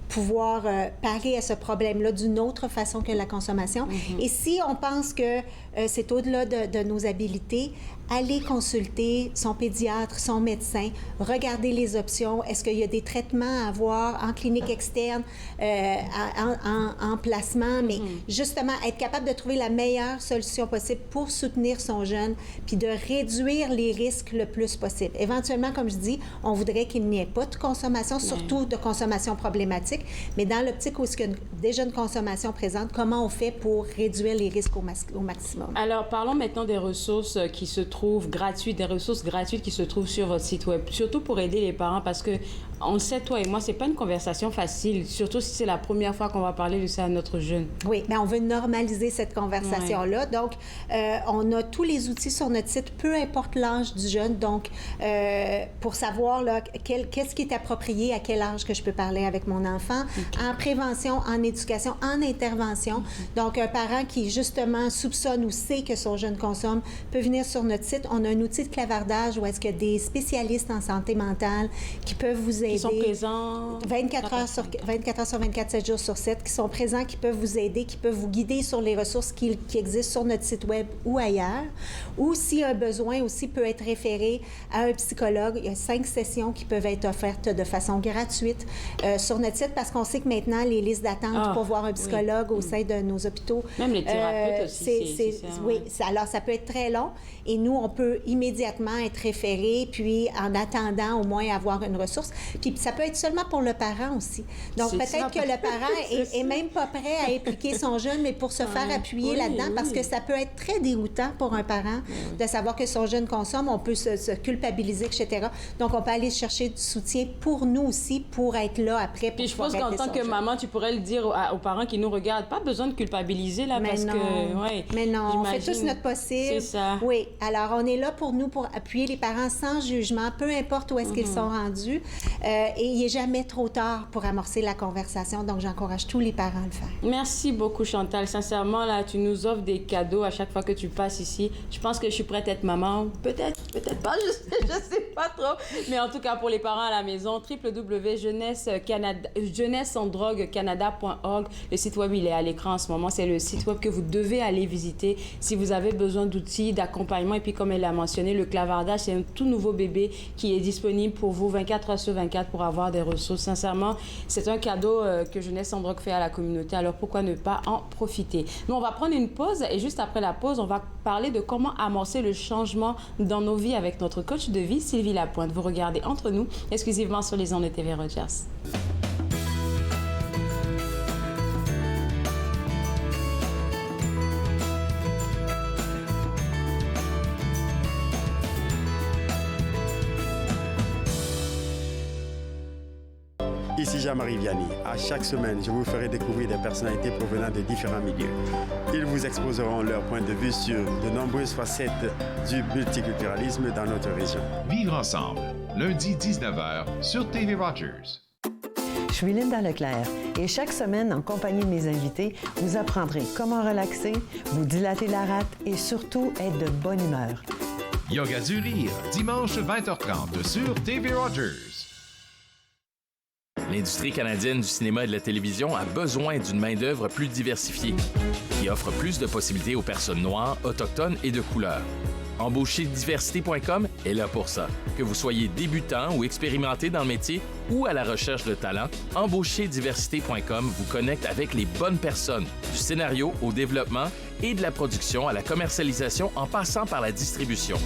pouvoir parer à ce problème-là d'une autre façon que la consommation. Mm-hmm. Et si on pense que c'est au-delà de nos habilités, aller consulter son pédiatre, son médecin, regarder les options. Est-ce qu'il y a des traitements à avoir en clinique externe, en placement, mais justement être capable de trouver la meilleure solution possible pour soutenir son jeune, puis de réduire les risques le plus possible. Éventuellement, comme je dis, on voudrait qu'il n'y ait pas de consommation, surtout de consommation problématique, mais dans l'optique où il y a déjà une consommation présente, comment on fait pour réduire les risques au maximum? Alors, parlons maintenant des ressources qui se trouvent gratuites, des ressources gratuites qui se trouvent sur votre site web, surtout pour aider les parents, parce que on le sait, toi et moi, c'est pas une conversation facile, surtout si c'est la première fois qu'on va parler de ça à notre jeune. Oui, mais on veut normaliser cette conversation-là. Donc, on a tous les outils sur notre site, peu importe l'âge du jeune. Donc, pour savoir là, qu'est-ce qui est approprié, à quel âge que je peux parler avec mon enfant, en prévention, en éducation, en intervention. Donc, un parent qui, justement, soupçonne ou sait que son jeune consomme peut venir sur notre site. On a un outil de clavardage où est-ce qu'il y a des spécialistes en santé mentale qui peuvent vous aider. Qui sont présents 24 heures sur 24, 7 jours sur 7, qui sont présents, qui peuvent vous aider, qui peuvent vous guider sur les ressources qui existent sur notre site Web ou ailleurs. Ou si un besoin aussi peut être référé à un psychologue. Il y a 5 sessions qui peuvent être offertes de façon gratuite sur notre site parce qu'on sait que maintenant, les listes d'attente pour voir un psychologue au sein de nos hôpitaux... Même les thérapeutes aussi, c'est ça. Oui, alors ça peut être très long et nous, on peut immédiatement être référé, puis en attendant au moins avoir une ressource. Puis ça peut être seulement pour le parent aussi. Donc peut-être que le parent est même pas prêt à impliquer son jeune, mais pour se faire appuyer là-dedans, parce que ça peut être très déroutant pour un parent de savoir que son jeune consomme, on peut se culpabiliser, etc. Donc on peut aller chercher du soutien pour nous aussi, pour être là après. Pour Puis je pense qu'en tant que maman, tu pourrais le dire aux parents qui nous regardent, pas besoin de culpabiliser là, parce que... Mais non, on fait tous notre possible. C'est ça. Oui, alors on est là pour nous, pour appuyer les parents sans jugement, peu importe où est-ce qu'ils sont rendus. Et il n'est jamais trop tard pour amorcer la conversation, donc j'encourage tous les parents à le faire. Merci beaucoup, Chantal. Sincèrement, là, tu nous offres des cadeaux à chaque fois que tu passes ici. Je pense que je suis prête à être maman. Peut-être pas, je sais pas trop. Mais en tout cas, pour les parents à la maison, www.jeunessesandroguecanada.org. Le site web, il est à l'écran en ce moment. C'est le site web que vous devez aller visiter si vous avez besoin d'outils, d'accompagnement. Et puis, comme elle l'a mentionné, le clavardage, c'est un tout nouveau bébé qui est disponible pour vous 24 heures sur 24 pour avoir des ressources. Sincèrement, c'est un cadeau que Jeunesse sans drogue fait à la communauté. Alors, pourquoi ne pas en profiter? Mais on va prendre une pause et juste après la pause, on va parler de comment amorcer le changement dans nos vies avec notre coach de vie, Sylvie Lapointe. Vous regardez Entre nous, exclusivement sur les ondes de TV Rogers. Ici Jean-Marie Vianney. À chaque semaine, je vous ferai découvrir des personnalités provenant de différents milieux. Ils vous exposeront leur point de vue sur de nombreuses facettes du multiculturalisme dans notre région. Vivre ensemble, lundi 19h sur TV Rogers. Je suis Linda Leclerc et chaque semaine, en compagnie de mes invités, vous apprendrez comment relaxer, vous dilater la rate et surtout être de bonne humeur. Yoga du rire, dimanche 20h30 sur TV Rogers. L'industrie canadienne du cinéma et de la télévision a besoin d'une main-d'œuvre plus diversifiée, qui offre plus de possibilités aux personnes noires, autochtones et de couleur. Embaucherdiversité.com est là pour ça. Que vous soyez débutant ou expérimenté dans le métier ou à la recherche de talent, Embaucherdiversité.com vous connecte avec les bonnes personnes, du scénario au développement et de la production à la commercialisation en passant par la distribution.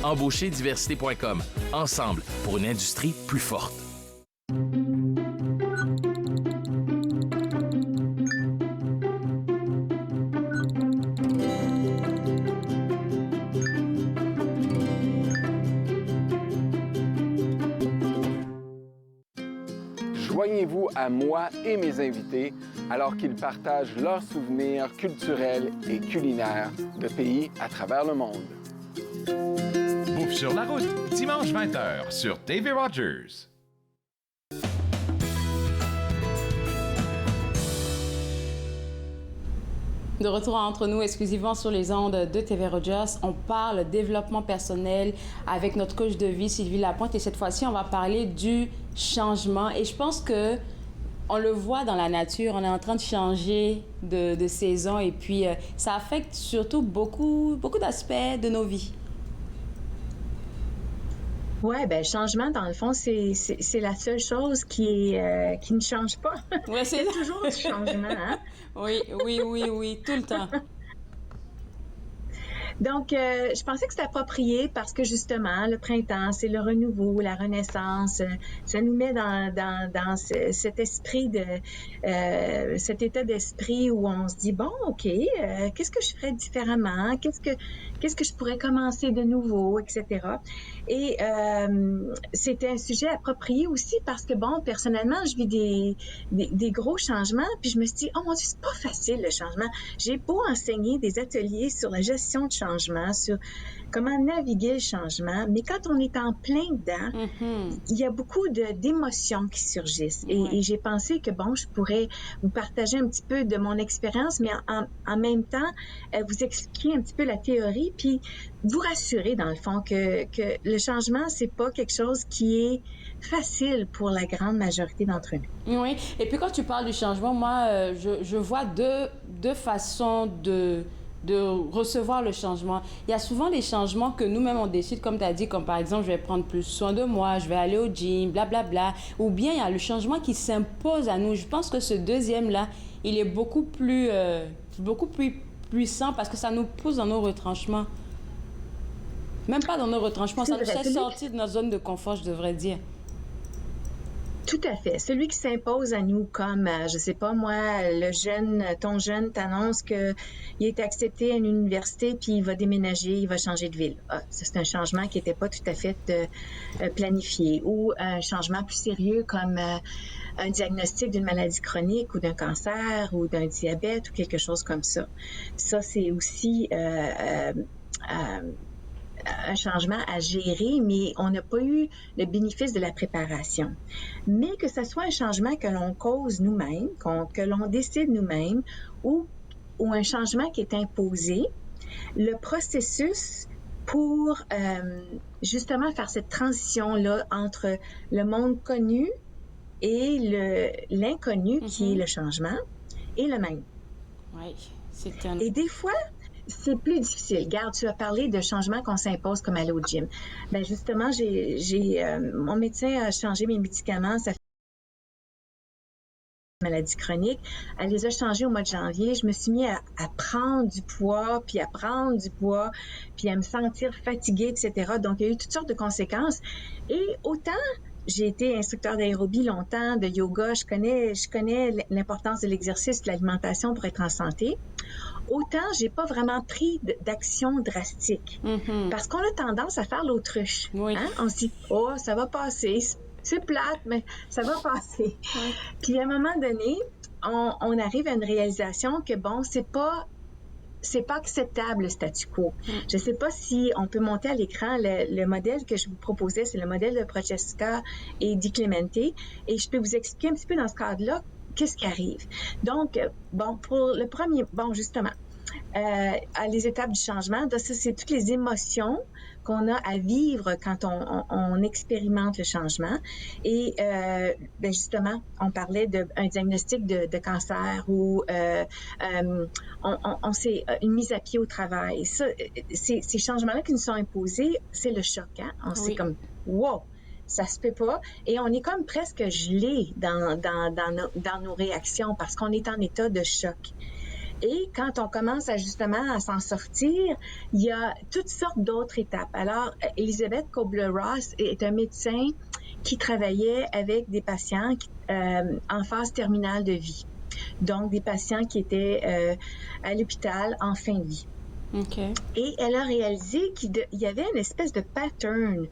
Embaucherdiversité.com, ensemble pour une industrie plus forte. Joignez-vous à moi et mes invités alors qu'ils partagent leurs souvenirs culturels et culinaires de pays à travers le monde. Bouffe sur la route, dimanche 20h sur TV Rogers. De retour entre nous, exclusivement sur les ondes de TV Rogers, on parle développement personnel avec notre coach de vie, Sylvie Lapointe. Et cette fois-ci, on va parler du changement. Et je pense que on le voit dans la nature, on est en train de changer de saison. Et puis, ça affecte surtout beaucoup d'aspects de nos vies. Oui, bien, le changement, dans le fond, c'est la seule chose qui ne change pas. Ouais, c'est toujours du changement, hein? Oui, tout le temps. Donc, je pensais que c'était approprié parce que justement, le printemps, c'est le renouveau, la renaissance. Ça nous met dans cet esprit cet état d'esprit où on se dit, bon, OK, qu'est-ce que je ferais différemment? Qu'est-ce que je pourrais commencer de nouveau, etc. Et c'était un sujet approprié aussi parce que, bon, personnellement, je vis des gros changements, puis je me suis dit, oh mon Dieu, c'est pas facile le changement. J'ai beau enseigner des ateliers sur la gestion de changement, sur comment naviguer le changement, mais quand on est en plein dedans, il y a beaucoup d'émotions qui surgissent. Et j'ai pensé que, bon, je pourrais vous partager un petit peu de mon expérience, mais en même temps, vous expliquer un petit peu la théorie, puis vous rassurer, dans le fond, que le changement, c'est pas quelque chose qui est facile pour la grande majorité d'entre nous. Oui, et puis quand tu parles du changement, moi, je vois deux façons de recevoir le changement. Il y a souvent des changements que nous-mêmes on décide, comme tu as dit, comme par exemple, je vais prendre plus soin de moi, je vais aller au gym, blablabla. Ou bien il y a le changement qui s'impose à nous. Je pense que ce deuxième-là, il est beaucoup plus puissant parce que ça nous pousse dans nos retranchements. Même pas dans nos retranchements, ça nous fait sortir de notre zone de confort, je devrais dire. Tout à fait. Celui qui s'impose à nous comme, je sais pas moi, ton jeune t'annonce qu'il est accepté à une université puis il va déménager, il va changer de ville. Ah, ça, c'est un changement qui n'était pas tout à fait planifié. Ou un changement plus sérieux comme un diagnostic d'une maladie chronique ou d'un cancer ou d'un diabète ou quelque chose comme ça. Ça, c'est aussi un changement à gérer, mais on n'a pas eu le bénéfice de la préparation. Mais que ce soit un changement que l'on cause nous-mêmes, que l'on décide nous-mêmes, ou un changement qui est imposé, le processus pour justement faire cette transition-là entre le monde connu et l'inconnu, qui est le changement, est le même. Oui, Et des fois, c'est plus difficile. Regarde, tu as parlé de changements qu'on s'impose comme aller au gym. Ben justement, mon médecin a changé mes médicaments. Ça fait maladie chronique. Elle les a changés au mois de janvier. Je me suis mis à prendre du poids, puis à prendre du poids, puis à me sentir fatiguée, etc. Donc, il y a eu toutes sortes de conséquences. Et autant j'ai été instructeur d'aérobie longtemps, de yoga, je connais l'importance de l'exercice, de l'alimentation pour être en santé. Autant j'ai pas vraiment pris d'action drastique. Parce qu'on a tendance à faire l'autruche. Hein? On se dit, oh, ça va passer. C'est plate, mais ça va passer. Puis à un moment donné, on arrive à une réalisation que, bon, c'est pas acceptable le statu quo. Je ne sais pas si on peut monter à l'écran le modèle que je vous proposais, c'est le modèle de Prochaska et Di Clemente, et je peux vous expliquer un petit peu dans ce cadre-là qu'est-ce qui arrive. Donc, bon, pour le premier, bon, justement, à les étapes du changement, ça, c'est toutes les émotions qu'on a à vivre quand on expérimente le changement. Et ben justement, on parlait d'un diagnostic de cancer ou on s'est une mise à pied au travail. Ça, ces changements-là qui nous sont imposés, c'est le choc. Hein? On s'est comme « wow ». Ça se peut pas. Et on est comme presque gelé dans nos réactions parce qu'on est en état de choc. Et quand on commence justement à s'en sortir, il y a toutes sortes d'autres étapes. Alors, Elisabeth Kubler-Ross est un médecin qui travaillait avec des patients en phase terminale de vie. Donc, des patients qui étaient à l'hôpital en fin de vie. Okay. Et elle a réalisé qu'il y avait une espèce de pattern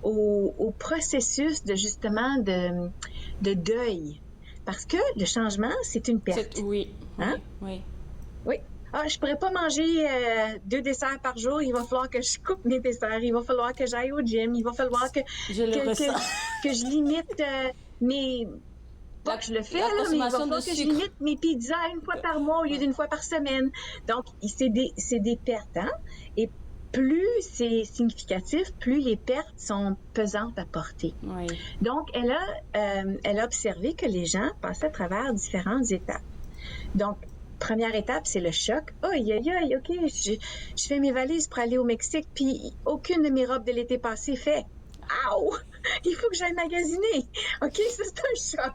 au processus de justement de deuil. Parce que le changement, c'est une perte. Oui. Hein? Oui. Oui. Ah, je pourrais pas manger 2 desserts par jour. Il va falloir que je coupe mes desserts. Il va falloir que j'aille au gym. Il va falloir que je limite mes... Pas que je le fais, là, mais il va falloir que je limite mes pizzas une fois par mois au lieu d'une fois par semaine. Donc, c'est des pertes. Hein? Et plus c'est significatif, plus les pertes sont pesantes à porter. Oui. Donc, elle a observé que les gens passaient à travers différentes étapes. Donc, première étape, c'est le choc. Oh, OK, je fais mes valises pour aller au Mexique, puis aucune de mes robes de l'été passé fait. Ow! Il faut que j'aille magasiner. OK, ça, c'est un choc.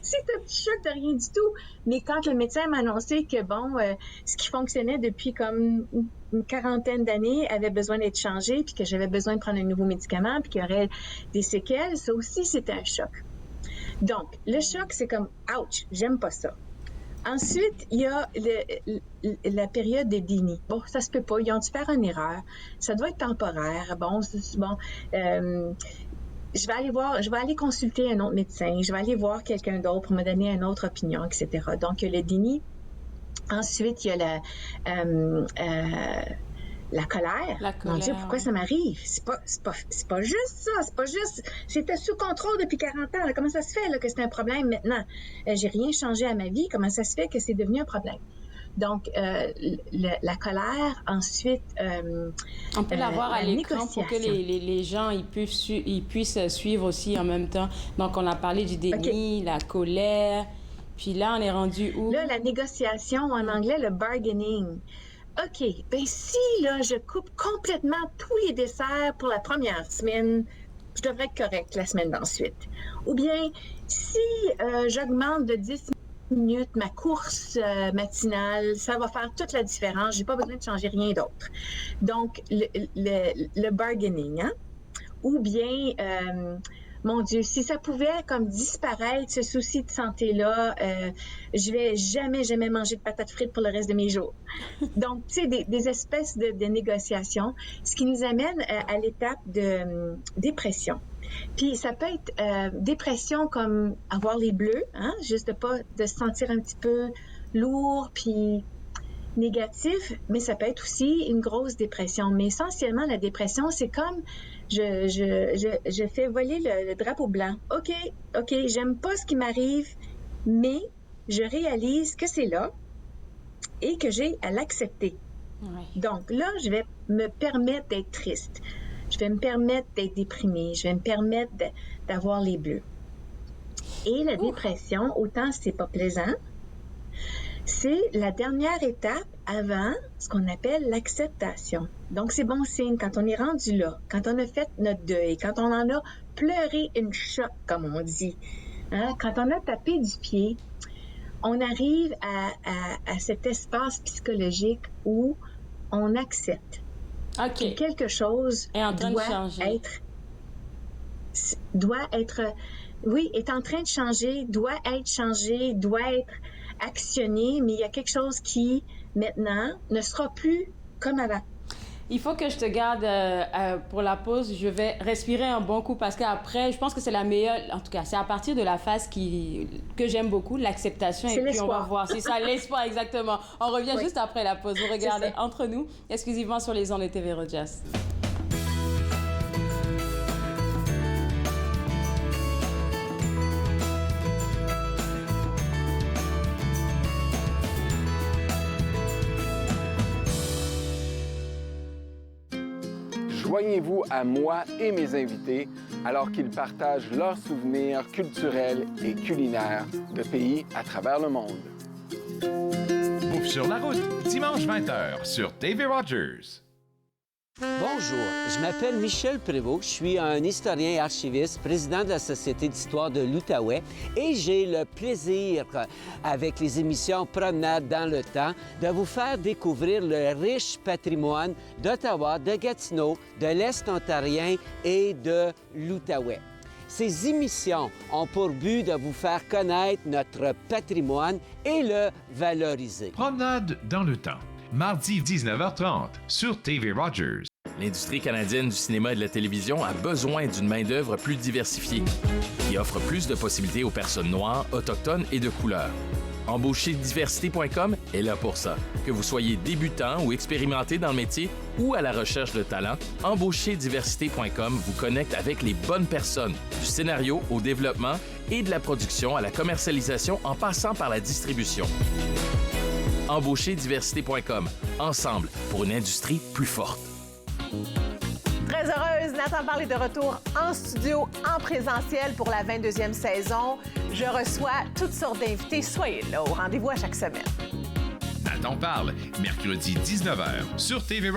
C'est un petit choc de rien du tout. Mais quand le médecin m'a annoncé que, ce qui fonctionnait depuis comme une quarantaine d'années avait besoin d'être changé, puis que j'avais besoin de prendre un nouveau médicament, puis qu'il y aurait des séquelles, ça aussi, c'était un choc. Donc, le choc, c'est comme « ouch, j'aime pas ça ». Ensuite, il y a la période de déni. Bon, ça se peut pas, ils ont dû faire une erreur. Ça doit être temporaire. Je vais aller consulter un autre médecin, je vais aller voir quelqu'un d'autre pour me donner une autre opinion, etc. Donc, il y a le déni. Ensuite, il y a la colère. Mon Dieu, pourquoi ça m'arrive? C'est pas juste ça, c'est pas juste... C'était sous contrôle depuis 40 ans. Là. Comment ça se fait là, que c'est un problème maintenant? J'ai rien changé à ma vie. Comment ça se fait que c'est devenu un problème? Donc, la colère, ensuite... on peut l'avoir à l'écran pour que les gens ils puissent suivre aussi en même temps. Donc, on a parlé du déni, la colère, puis là, on est rendu où? Là, la négociation, en anglais, le bargaining. OK, si là, je coupe complètement tous les desserts pour la première semaine, je devrais être correcte la semaine d'ensuite. Ou bien, si j'augmente de 10 minutes ma course matinale, ça va faire toute la différence. J'ai pas besoin de changer rien d'autre. Donc, le bargaining, hein? Ou bien, mon Dieu, si ça pouvait comme disparaître, ce souci de santé-là, je vais jamais manger de patates frites pour le reste de mes jours. Donc, tu sais, des espèces de négociations, ce qui nous amène à l'étape de dépression. Puis ça peut être dépression comme avoir les bleus, hein, juste de se sentir un petit peu lourd puis négatif, mais ça peut être aussi une grosse dépression. Mais essentiellement, la dépression, c'est comme je fais voler le drapeau blanc. OK, j'aime pas ce qui m'arrive, mais je réalise que c'est là et que j'ai à l'accepter. Ouais. Donc là, je vais me permettre d'être triste. Je vais me permettre d'être déprimée. Je vais me permettre d'avoir les bleus. Et la dépression, autant c'est pas plaisant, c'est la dernière étape avant ce qu'on appelle l'acceptation. Donc, c'est bon signe quand on est rendu là, quand on a fait notre deuil, quand on en a pleuré une shot, comme on dit, hein? Quand on a tapé du pied, on arrive à cet espace psychologique où on accepte que quelque chose est en train de changer. Est en train de changer, doit être changé, doit être actionné, mais il y a quelque chose qui, maintenant, ne sera plus comme avant. Il faut que je te garde pour la pause. Je vais respirer un bon coup parce qu'après, je pense que c'est la meilleure... En tout cas, c'est à partir de la phase que j'aime beaucoup, l'acceptation. Et puis, on va voir. C'est ça, l'espoir, exactement. On revient juste après la pause. Vous regardez Entre nous, exclusivement sur les ondes de TV Rogers. Joignez-vous à moi et mes invités alors qu'ils partagent leurs souvenirs culturels et culinaires de pays à travers le monde. Bouffe sur la route, dimanche 20h sur TV Rogers. Bonjour, je m'appelle Michel Prévost, je suis un historien et archiviste, président de la Société d'histoire de l'Outaouais et j'ai le plaisir, avec les émissions Promenade dans le temps, de vous faire découvrir le riche patrimoine d'Ottawa, de Gatineau, de l'Est ontarien et de l'Outaouais. Ces émissions ont pour but de vous faire connaître notre patrimoine et le valoriser. Promenade dans le temps. Mardi 19h30 sur TV Rogers. L'industrie canadienne du cinéma et de la télévision a besoin d'une main-d'œuvre plus diversifiée, qui offre plus de possibilités aux personnes noires, autochtones et de couleur. Embaucherdiversité.com est là pour ça. Que vous soyez débutant ou expérimenté dans le métier ou à la recherche de talent, Embaucherdiversité.com vous connecte avec les bonnes personnes, du scénario au développement et de la production à la commercialisation en passant par la distribution. Embaucherdiversité.com. Ensemble pour une industrie plus forte. Très heureuse, Nathan Parle est de retour en studio, en présentiel pour la 22e saison. Je reçois toutes sortes d'invités. Soyez là au rendez-vous à chaque semaine. Nathan Parle, mercredi 19h sur TV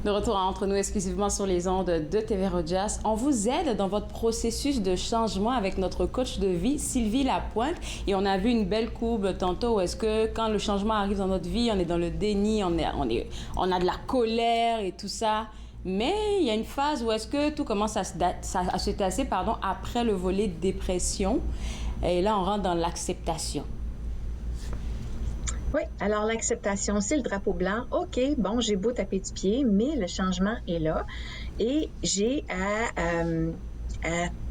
De retour entre nous exclusivement sur les ondes de TV Rogers. On vous aide dans votre processus de changement avec notre coach de vie, Sylvie Lapointe. Et on a vu une belle courbe tantôt où est-ce que quand le changement arrive dans notre vie, on est dans le déni, on a de la colère et tout ça. Mais il y a une phase où est-ce que tout commence à se tasser après le volet dépression. Et là, on rentre dans l'acceptation. Oui, alors l'acceptation, c'est le drapeau blanc. OK, bon, j'ai beau taper du pied, mais le changement est là et j'ai à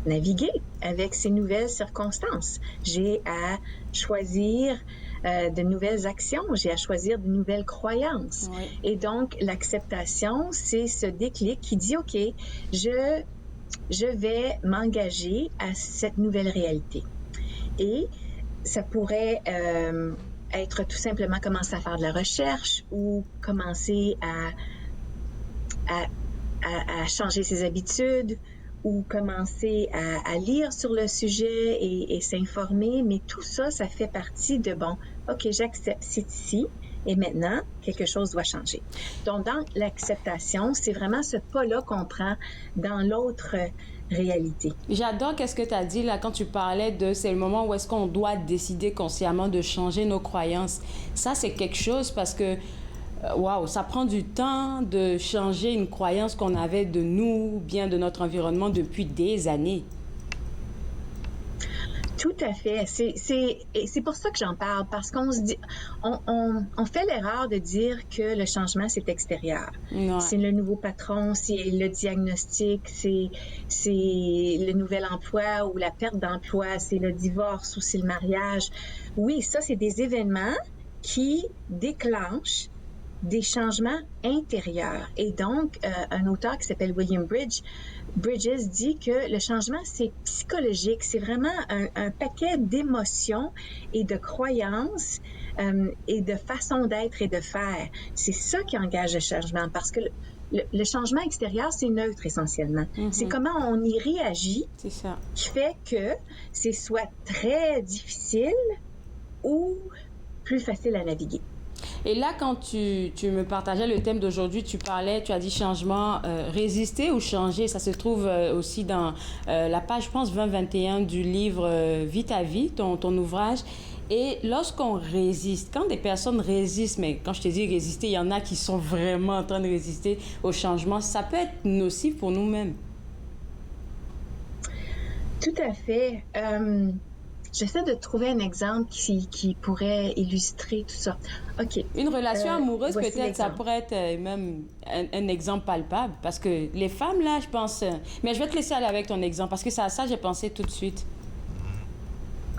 naviguer avec ces nouvelles circonstances. J'ai à choisir de nouvelles actions, j'ai à choisir de nouvelles croyances. Oui. Et donc, l'acceptation, c'est ce déclic qui dit, OK, je vais m'engager à cette nouvelle réalité. Et ça pourrait... être tout simplement commencer à faire de la recherche ou commencer à changer ses habitudes ou commencer à lire sur le sujet et s'informer. Mais tout ça, ça fait partie de, bon, OK, j'accepte, c'est ici et maintenant, quelque chose doit changer. Donc, dans l'acceptation, c'est vraiment ce pas-là qu'on prend dans l'autre réalité. J'adore qu'est-ce que tu as dit là quand tu parlais de c'est le moment où est-ce qu'on doit décider consciemment de changer nos croyances. Ça, c'est quelque chose parce que, waouh, ça prend du temps de changer une croyance qu'on avait de nous, bien de notre environnement depuis des années. Tout à fait. C'est pour ça que j'en parle, parce qu'on se dit, on fait l'erreur de dire que le changement, c'est extérieur. Ouais. C'est le nouveau patron, c'est le diagnostic, c'est le nouvel emploi ou la perte d'emploi, c'est le divorce ou c'est le mariage. Oui, ça, c'est des événements qui déclenchent des changements intérieurs. Et donc, un auteur qui s'appelle William Bridges dit que le changement, c'est psychologique. C'est vraiment un paquet d'émotions et de croyances et de façons d'être et de faire. C'est ça qui engage le changement parce que le changement extérieur, c'est neutre essentiellement. Mm-hmm. C'est comment on y réagit qui fait que c'est soit très difficile ou plus facile à naviguer. Et là, quand tu me partageais le thème d'aujourd'hui, tu as dit changement, résister ou changer. Ça se trouve aussi dans la page, je pense, 20-21 du livre Vie ta vie, ton ouvrage. Et lorsqu'on résiste, quand des personnes résistent, mais quand je te dis résister, il y en a qui sont vraiment en train de résister au changement, ça peut être nocif pour nous-mêmes. Tout à fait. J'essaie de trouver un exemple qui pourrait illustrer tout ça. OK. Une relation amoureuse, peut-être, ça pourrait être même un exemple palpable. Parce que les femmes, là, je pense... mais je vais te laisser aller avec ton exemple, parce que c'est à ça que j'ai pensé tout de suite.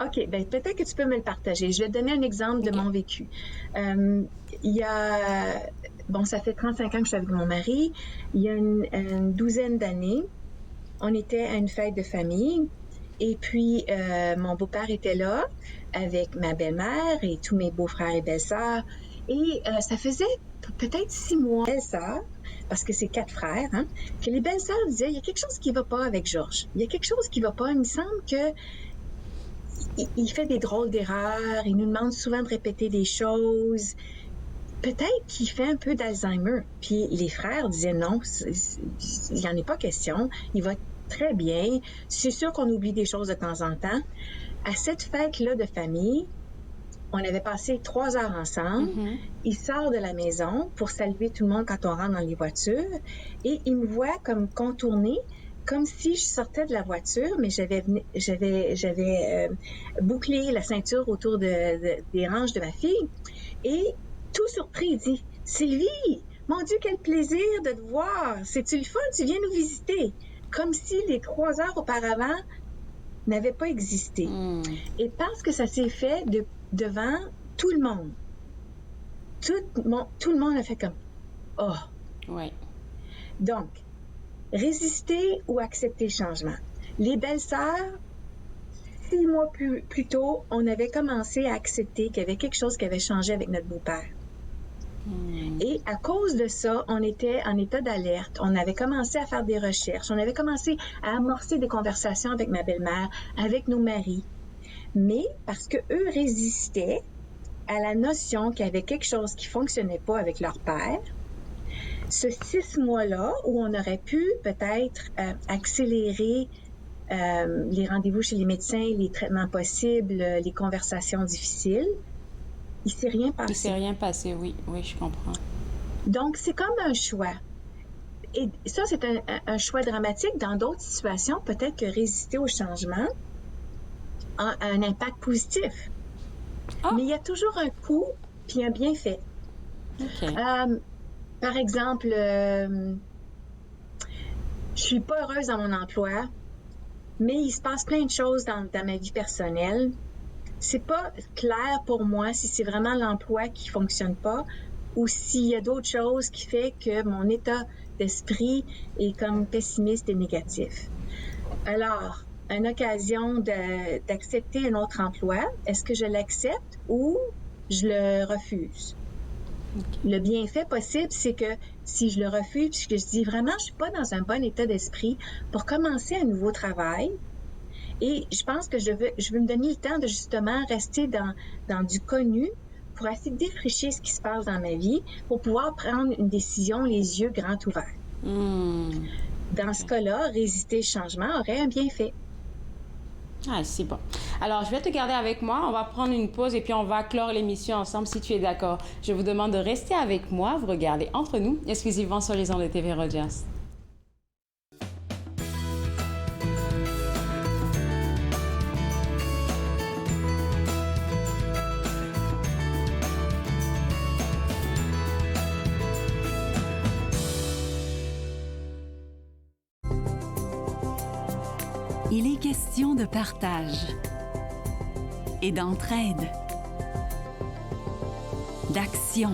OK. Bien, peut-être que tu peux me le partager. Je vais te donner un exemple de mon vécu. Il y a... Bon, ça fait 35 ans que je suis avec mon mari. Il y a une douzaine d'années, on était à une fête de famille. Et puis, mon beau-père était là avec ma belle-mère et tous mes beaux-frères et belles-sœurs. Et ça faisait peut-être 6 mois, belles-sœurs, parce que c'est 4 frères, hein, que les belles-sœurs disaient, il y a quelque chose qui ne va pas avec Georges. Il y a quelque chose qui ne va pas. Il me semble qu'il fait des drôles d'erreurs. Il nous demande souvent de répéter des choses. Peut-être qu'il fait un peu d'Alzheimer. Puis les frères disaient non, il n'y en est pas question. Il va très bien. C'est sûr qu'on oublie des choses de temps en temps. À cette fête-là de famille, on avait passé 3 heures ensemble. Mm-hmm. Il sort de la maison pour saluer tout le monde quand on rentre dans les voitures et il me voit comme contourner, comme si je sortais de la voiture, mais j'avais bouclé la ceinture autour des hanches de ma fille et tout surpris, il dit « Sylvie, mon Dieu, quel plaisir de te voir! C'est-tu le fun? Tu viens nous visiter! » Comme si les 3 heures auparavant n'avaient pas existé. Mm. Et parce que ça s'est fait devant tout le monde. Tout le monde a fait comme « Oh! » Oui. Donc, résister ou accepter le changement. Les belles-sœurs, 6 mois plus tôt, on avait commencé à accepter qu'il y avait quelque chose qui avait changé avec notre beau-père. Et à cause de ça, on était en état d'alerte. On avait commencé à faire des recherches. On avait commencé à amorcer des conversations avec ma belle-mère, avec nos maris. Mais parce qu'eux résistaient à la notion qu'il y avait quelque chose qui ne fonctionnait pas avec leur père, ce 6 mois-là où on aurait pu peut-être accélérer les rendez-vous chez les médecins, les traitements possibles, les conversations difficiles, il ne s'est rien passé. Il ne s'est rien passé, oui, je comprends. Donc, c'est comme un choix. Et ça, c'est un choix dramatique. Dans d'autres situations, peut-être que résister au changement a un impact positif. Mais il y a toujours un coût puis un bienfait. Okay. Par exemple, je suis pas heureuse dans mon emploi, mais il se passe plein de choses dans ma vie personnelle. C'est pas clair pour moi si c'est vraiment l'emploi qui fonctionne pas ou s'il y a d'autres choses qui fait que mon état d'esprit est comme pessimiste et négatif. Alors, une occasion d'accepter un autre emploi, est-ce que je l'accepte ou je le refuse? Okay. Le bienfait possible, c'est que si je le refuse, puis que je dis vraiment, je suis pas dans un bon état d'esprit pour commencer un nouveau travail, et je pense que je veux me donner le temps de justement rester dans du connu pour essayer de défricher ce qui se passe dans ma vie pour pouvoir prendre une décision les yeux grands ouverts. Dans ce cas-là, résister au changement aurait un bienfait. Ah, c'est bon. Alors, je vais te garder avec moi. On va prendre une pause et puis on va clore l'émission ensemble si tu es d'accord. Je vous demande de rester avec moi. Vous regardez Entre nous, exclusivement sur les ondes de TV Rogers. Il est question de partage et d'entraide, d'action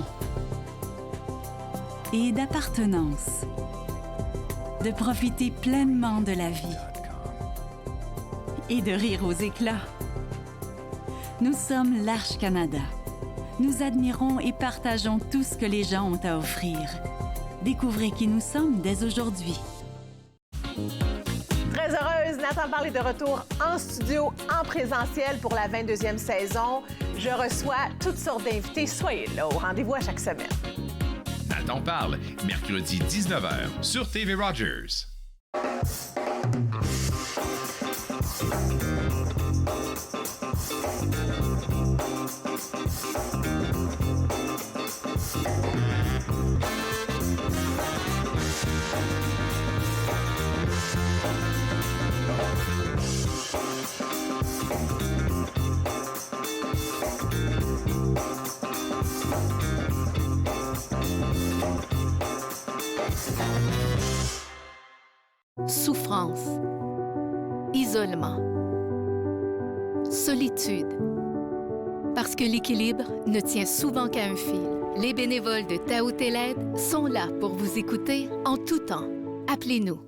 et d'appartenance, de profiter pleinement de la vie et de rire aux éclats. Nous sommes l'Arche Canada. Nous admirons et partageons tout ce que les gens ont à offrir. Découvrez qui nous sommes dès aujourd'hui. Très heureuse, Nathan Parle est de retour en studio, en présentiel pour la 22e saison. Je reçois toutes sortes d'invités. Soyez là au rendez-vous à chaque semaine. Nathan Parle, mercredi 19h sur TV Rogers. Souffrance, isolement, solitude. Parce que l'équilibre ne tient souvent qu'à un fil. Les bénévoles de Tao Te Led sont là pour vous écouter en tout temps. Appelez-nous.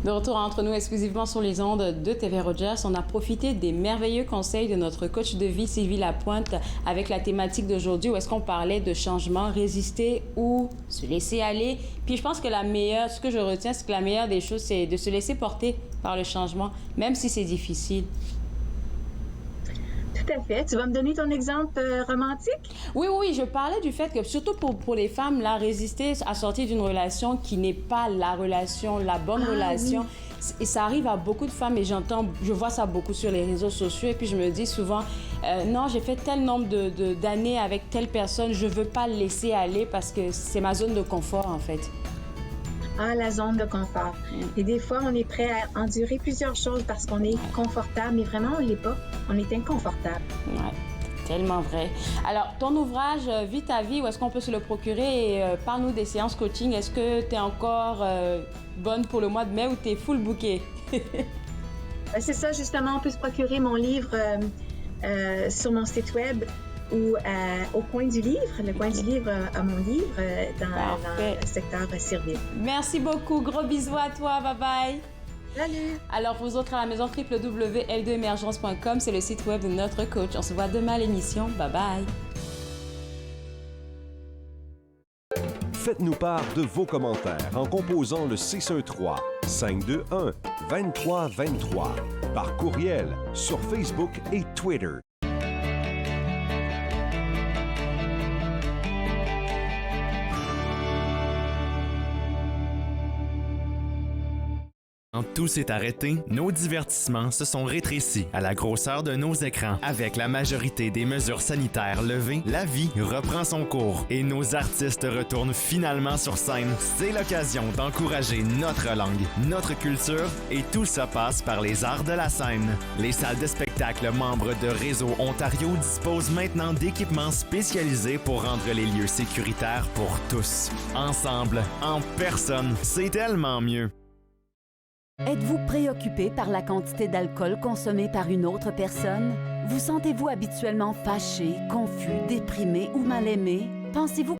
De retour entre nous exclusivement sur les ondes de TV Rogers, on a profité des merveilleux conseils de notre coach de vie, Sylvie Lapointe, avec la thématique d'aujourd'hui où est-ce qu'on parlait de changement, résister ou se laisser aller. Puis je pense que ce que je retiens, c'est que la meilleure des choses, c'est de se laisser porter par le changement, même si c'est difficile. Tout à fait. Tu vas me donner ton exemple romantique? Oui, je parlais du fait que, surtout pour les femmes, là, résister à sortir d'une relation qui n'est pas la bonne relation. Oui. Et ça arrive à beaucoup de femmes et je vois ça beaucoup sur les réseaux sociaux et puis je me dis souvent, non, j'ai fait tel nombre d'années avec telle personne, je veux pas le laisser aller parce que c'est ma zone de confort, en fait. Ah, la zone de confort. Et des fois, on est prêt à endurer plusieurs choses parce qu'on est confortable, mais vraiment, on ne l'est pas. On est inconfortable. Ouais, tellement vrai. Alors, ton ouvrage « Vie ta vie », où est-ce qu'on peut se le procurer? Et parle-nous des séances coaching. Est-ce que tu es encore bonne pour le mois de mai ou tu es full booké? C'est ça, justement. On peut se procurer mon livre sur mon site web ou au coin du livre. Le coin du livre a mon livre dans le secteur Cyrville. Merci beaucoup. Gros bisous à toi. Bye-bye. Salut. Alors, pour vous autres à la maison, www.l2emergence.com, c'est le site web de notre coach. On se voit demain à l'émission. Bye-bye. Faites-nous part de vos commentaires en composant le 613-521-2323 par courriel sur Facebook et Twitter. Quand tout s'est arrêté, nos divertissements se sont rétrécis à la grosseur de nos écrans. Avec la majorité des mesures sanitaires levées, la vie reprend son cours et nos artistes retournent finalement sur scène. C'est l'occasion d'encourager notre langue, notre culture et tout ça passe par les arts de la scène. Les salles de spectacle membres de Réseau Ontario disposent maintenant d'équipements spécialisés pour rendre les lieux sécuritaires pour tous. Ensemble, en personne, c'est tellement mieux. Êtes-vous préoccupé par la quantité d'alcool consommée par une autre personne? Vous sentez-vous habituellement fâché, confus, déprimé ou mal aimé? Pensez-vous